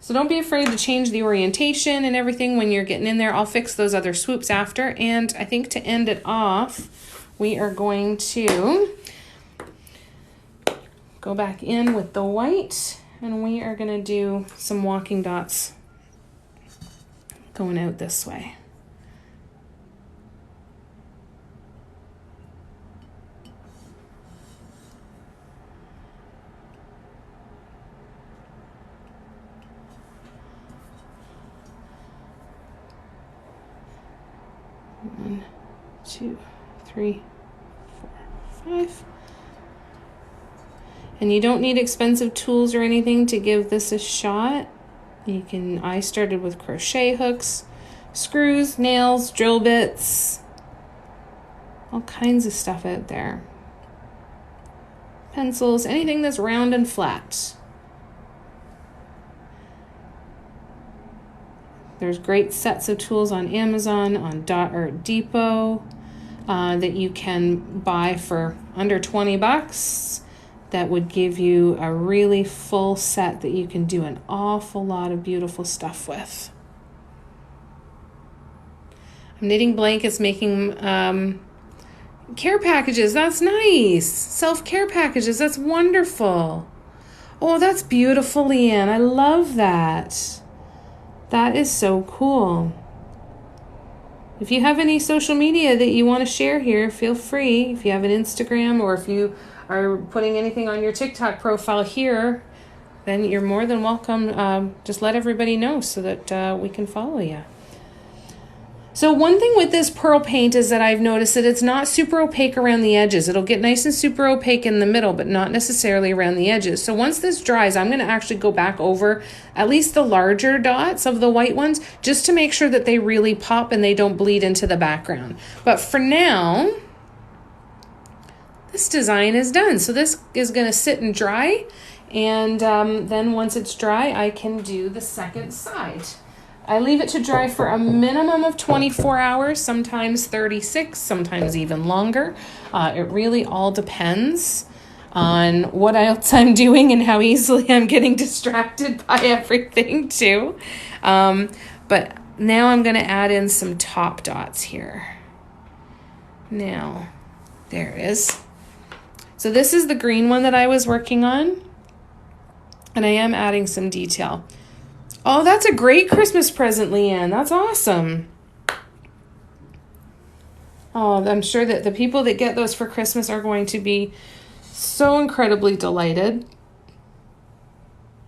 So don't be afraid to change the orientation and everything when you're getting in there. I'll fix those other swoops after. And I think to end it off, we are going to go back in with the white, and we are going to do some walking dots going out this way. One, two, three, 4, 5. And you don't need expensive tools or anything to give this a shot. I started with crochet hooks, screws, nails, drill bits, all kinds of stuff out there. Pencils, anything that's round and flat. There's great sets of tools on Amazon, on Depot, that you can buy for under $20. That would give you a really full set that you can do an awful lot of beautiful stuff with. I'm knitting blankets, making care packages. That's nice. Self-care packages. That's wonderful. Oh, that's beautiful, Leanne. I love that. That is so cool. If you have any social media that you want to share here, feel free. If you have an Instagram, or if you are putting anything on your TikTok profile here, then you're more than welcome. Just let everybody know so that we can follow you. So one thing with this pearl paint is that I've noticed that it's not super opaque around the edges. It'll get nice and super opaque in the middle, but not necessarily around the edges. So once this dries, I'm going to actually go back over at least the larger dots of the white ones, just to make sure that they really pop and they don't bleed into the background. But for now, this design is done. So this is going to sit and dry. And then once it's dry, I can do the second side. I leave it to dry for a minimum of 24 hours, sometimes 36, sometimes even longer. It really all depends on what else I'm doing and how easily I'm getting distracted by everything too. But now I'm going to add in some top dots here. Now, there it is. So this is the green one that I was working on, and I am adding some detail. Oh, that's a great Christmas present, Leanne. That's awesome. Oh, I'm sure that the people that get those for Christmas are going to be so incredibly delighted.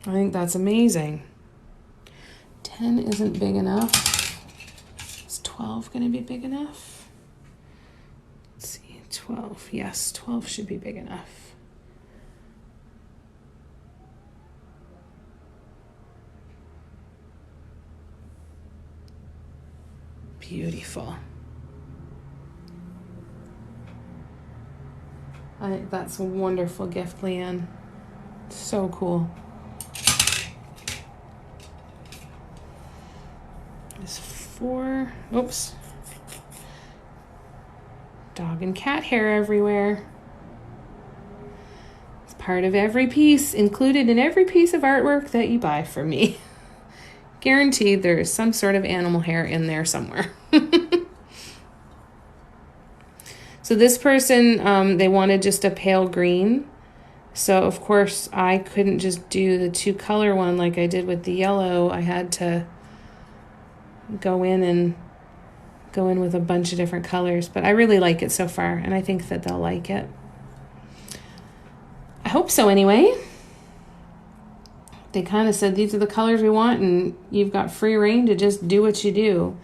I think that's amazing. 10 isn't big enough. Is 12 going to be big enough? Let's see, 12. Yes, 12 should be big enough. Beautiful. I think that's a wonderful gift, Leanne. So cool. There's 4. Oops. Dog and cat hair everywhere. It's part of every piece, included in every piece of artwork that you buy from me. Guaranteed there is some sort of animal hair in there somewhere. So this person, they wanted just a pale green. So of course I couldn't just do the 2-color one like I did with the yellow. I had to go in with a bunch of different colors. But I really like it so far, and I think that they'll like it. I hope so anyway. They kind of said, these are the colors we want, and you've got free reign to just do what you do.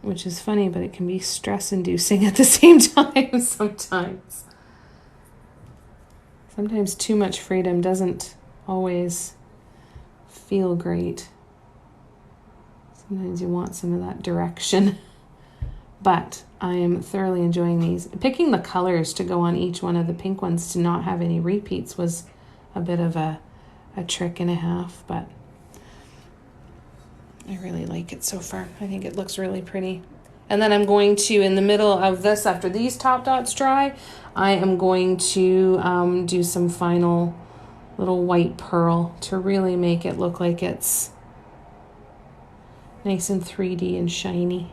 Which is funny, but it can be stress-inducing at the same time sometimes. Sometimes too much freedom doesn't always feel great. Sometimes you want some of that direction. But I am thoroughly enjoying these. Picking the colors to go on each one of the pink ones to not have any repeats was a bit of a trick and a half, but I really like it so far. I think it looks really pretty. And then I'm going to, in the middle of this, after these top dots dry, I am going to do some final little white pearl to really make it look like it's nice and 3D and shiny.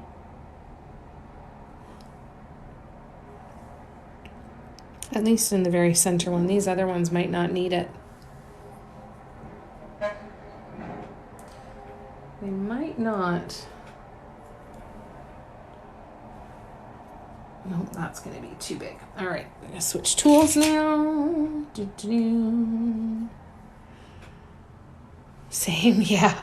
At least in the very center one. These other ones might not need it. They might not. No, that's going to be too big. All right, I'm going to switch tools now. Same, yeah.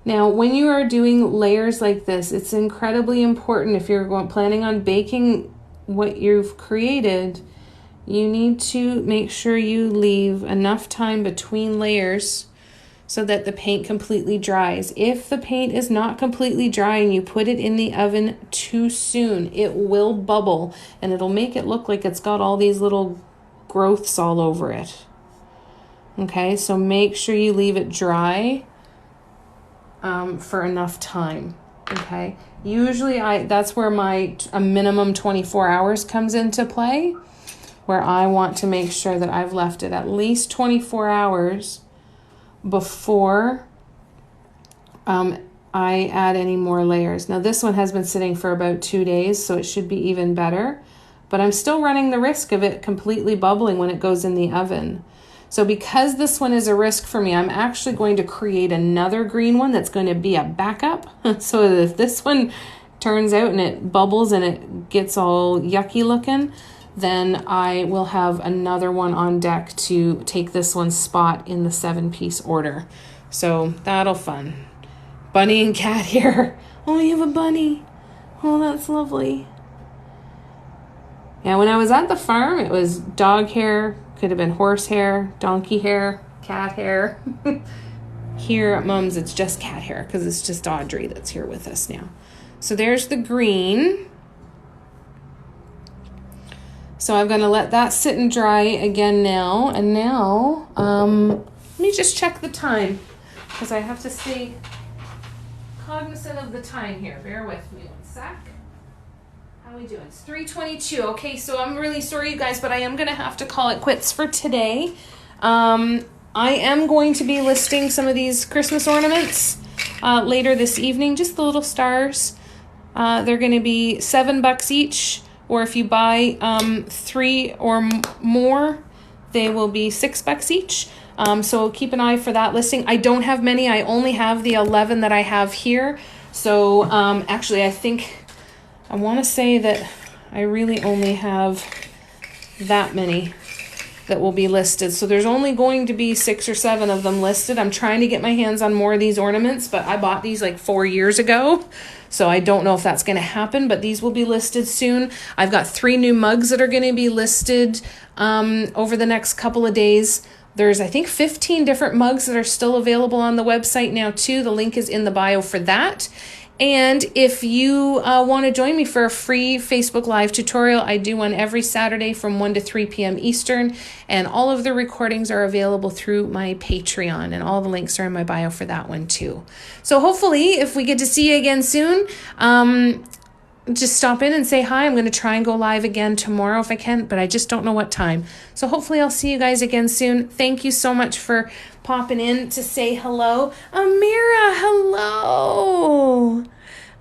Now, when you are doing layers like this, it's incredibly important if you're planning on baking what you've created, you need to make sure you leave enough time between layers so that the paint completely dries. If the paint is not completely dry and you put it in the oven too soon, it will bubble and it'll make it look like it's got all these little growths all over it. Okay, so make sure you leave it dry for enough time. Okay, usually that's where a minimum 24 hours comes into play, where I want to make sure that I've left it at least 24 hours before I add any more layers. Now this one has been sitting for about 2 days, so it should be even better, but I'm still running the risk of it completely bubbling when it goes in the oven. So because this one is a risk for me, I'm actually going to create another green one that's going to be a backup. So if this one turns out and it bubbles and it gets all yucky looking, then I will have another one on deck to take this one's spot in the 7-piece order. So that'll fun. Bunny and cat hair. Oh, we have a bunny. Oh, that's lovely. Yeah, when I was at the farm, it was dog hair, could have been horse hair, donkey hair, cat hair. Here at Mom's, it's just cat hair because it's just Audrey that's here with us now. So there's the green. So I'm going to let that sit and dry again now. And now, let me just check the time because I have to stay cognizant of the time here. Bear with me one sec. How are we doing? It's 3:22. Okay, so I'm really sorry, you guys, but I am going to have to call it quits for today. I am going to be listing some of these Christmas ornaments later this evening, just the little stars. They're going to be $7 each, or if you buy 3 or more, they will be $6 each. So keep an eye for that listing. I don't have many. I only have the 11 that I have here. So actually, I want to say that I really only have that many that will be listed. So there's only going to be 6 or 7 of them listed. I'm trying to get my hands on more of these ornaments, but I bought these like 4 years ago. So I don't know if that's going to happen, but these will be listed soon. I've got 3 new mugs that are going to be listed over the next couple of days. There's, I think, 15 different mugs that are still available on the website now too. The link is in the bio for that. And if you want to join me for a free Facebook Live tutorial, I do one every Saturday from 1 to 3 p.m. Eastern, and all of the recordings are available through my Patreon, and all the links are in my bio for that one too. So hopefully, if we get to see you again soon, just stop in and say hi. I'm going to try and go live again tomorrow if I can, but I just don't know what time. So hopefully I'll see you guys again soon. Thank you so much for popping in to say hello. Amira, hello.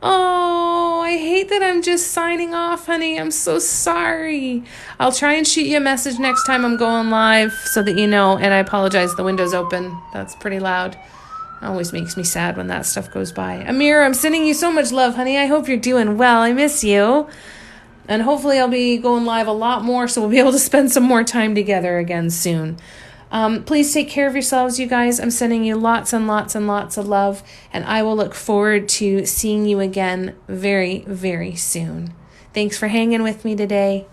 Oh, I hate that I'm just signing off, honey. I'm so sorry. I'll try and shoot you a message next time I'm going live so that you know, and I apologize, the window's open. That's pretty loud. It always makes me sad when that stuff goes by. Amira, I'm sending you so much love, honey. I hope you're doing well. I miss you. And hopefully I'll be going live a lot more, so we'll be able to spend some more time together again soon. Please take care of yourselves, you guys. I'm sending you lots and lots and lots of love, and I will look forward to seeing you again very, very soon. Thanks for hanging with me today.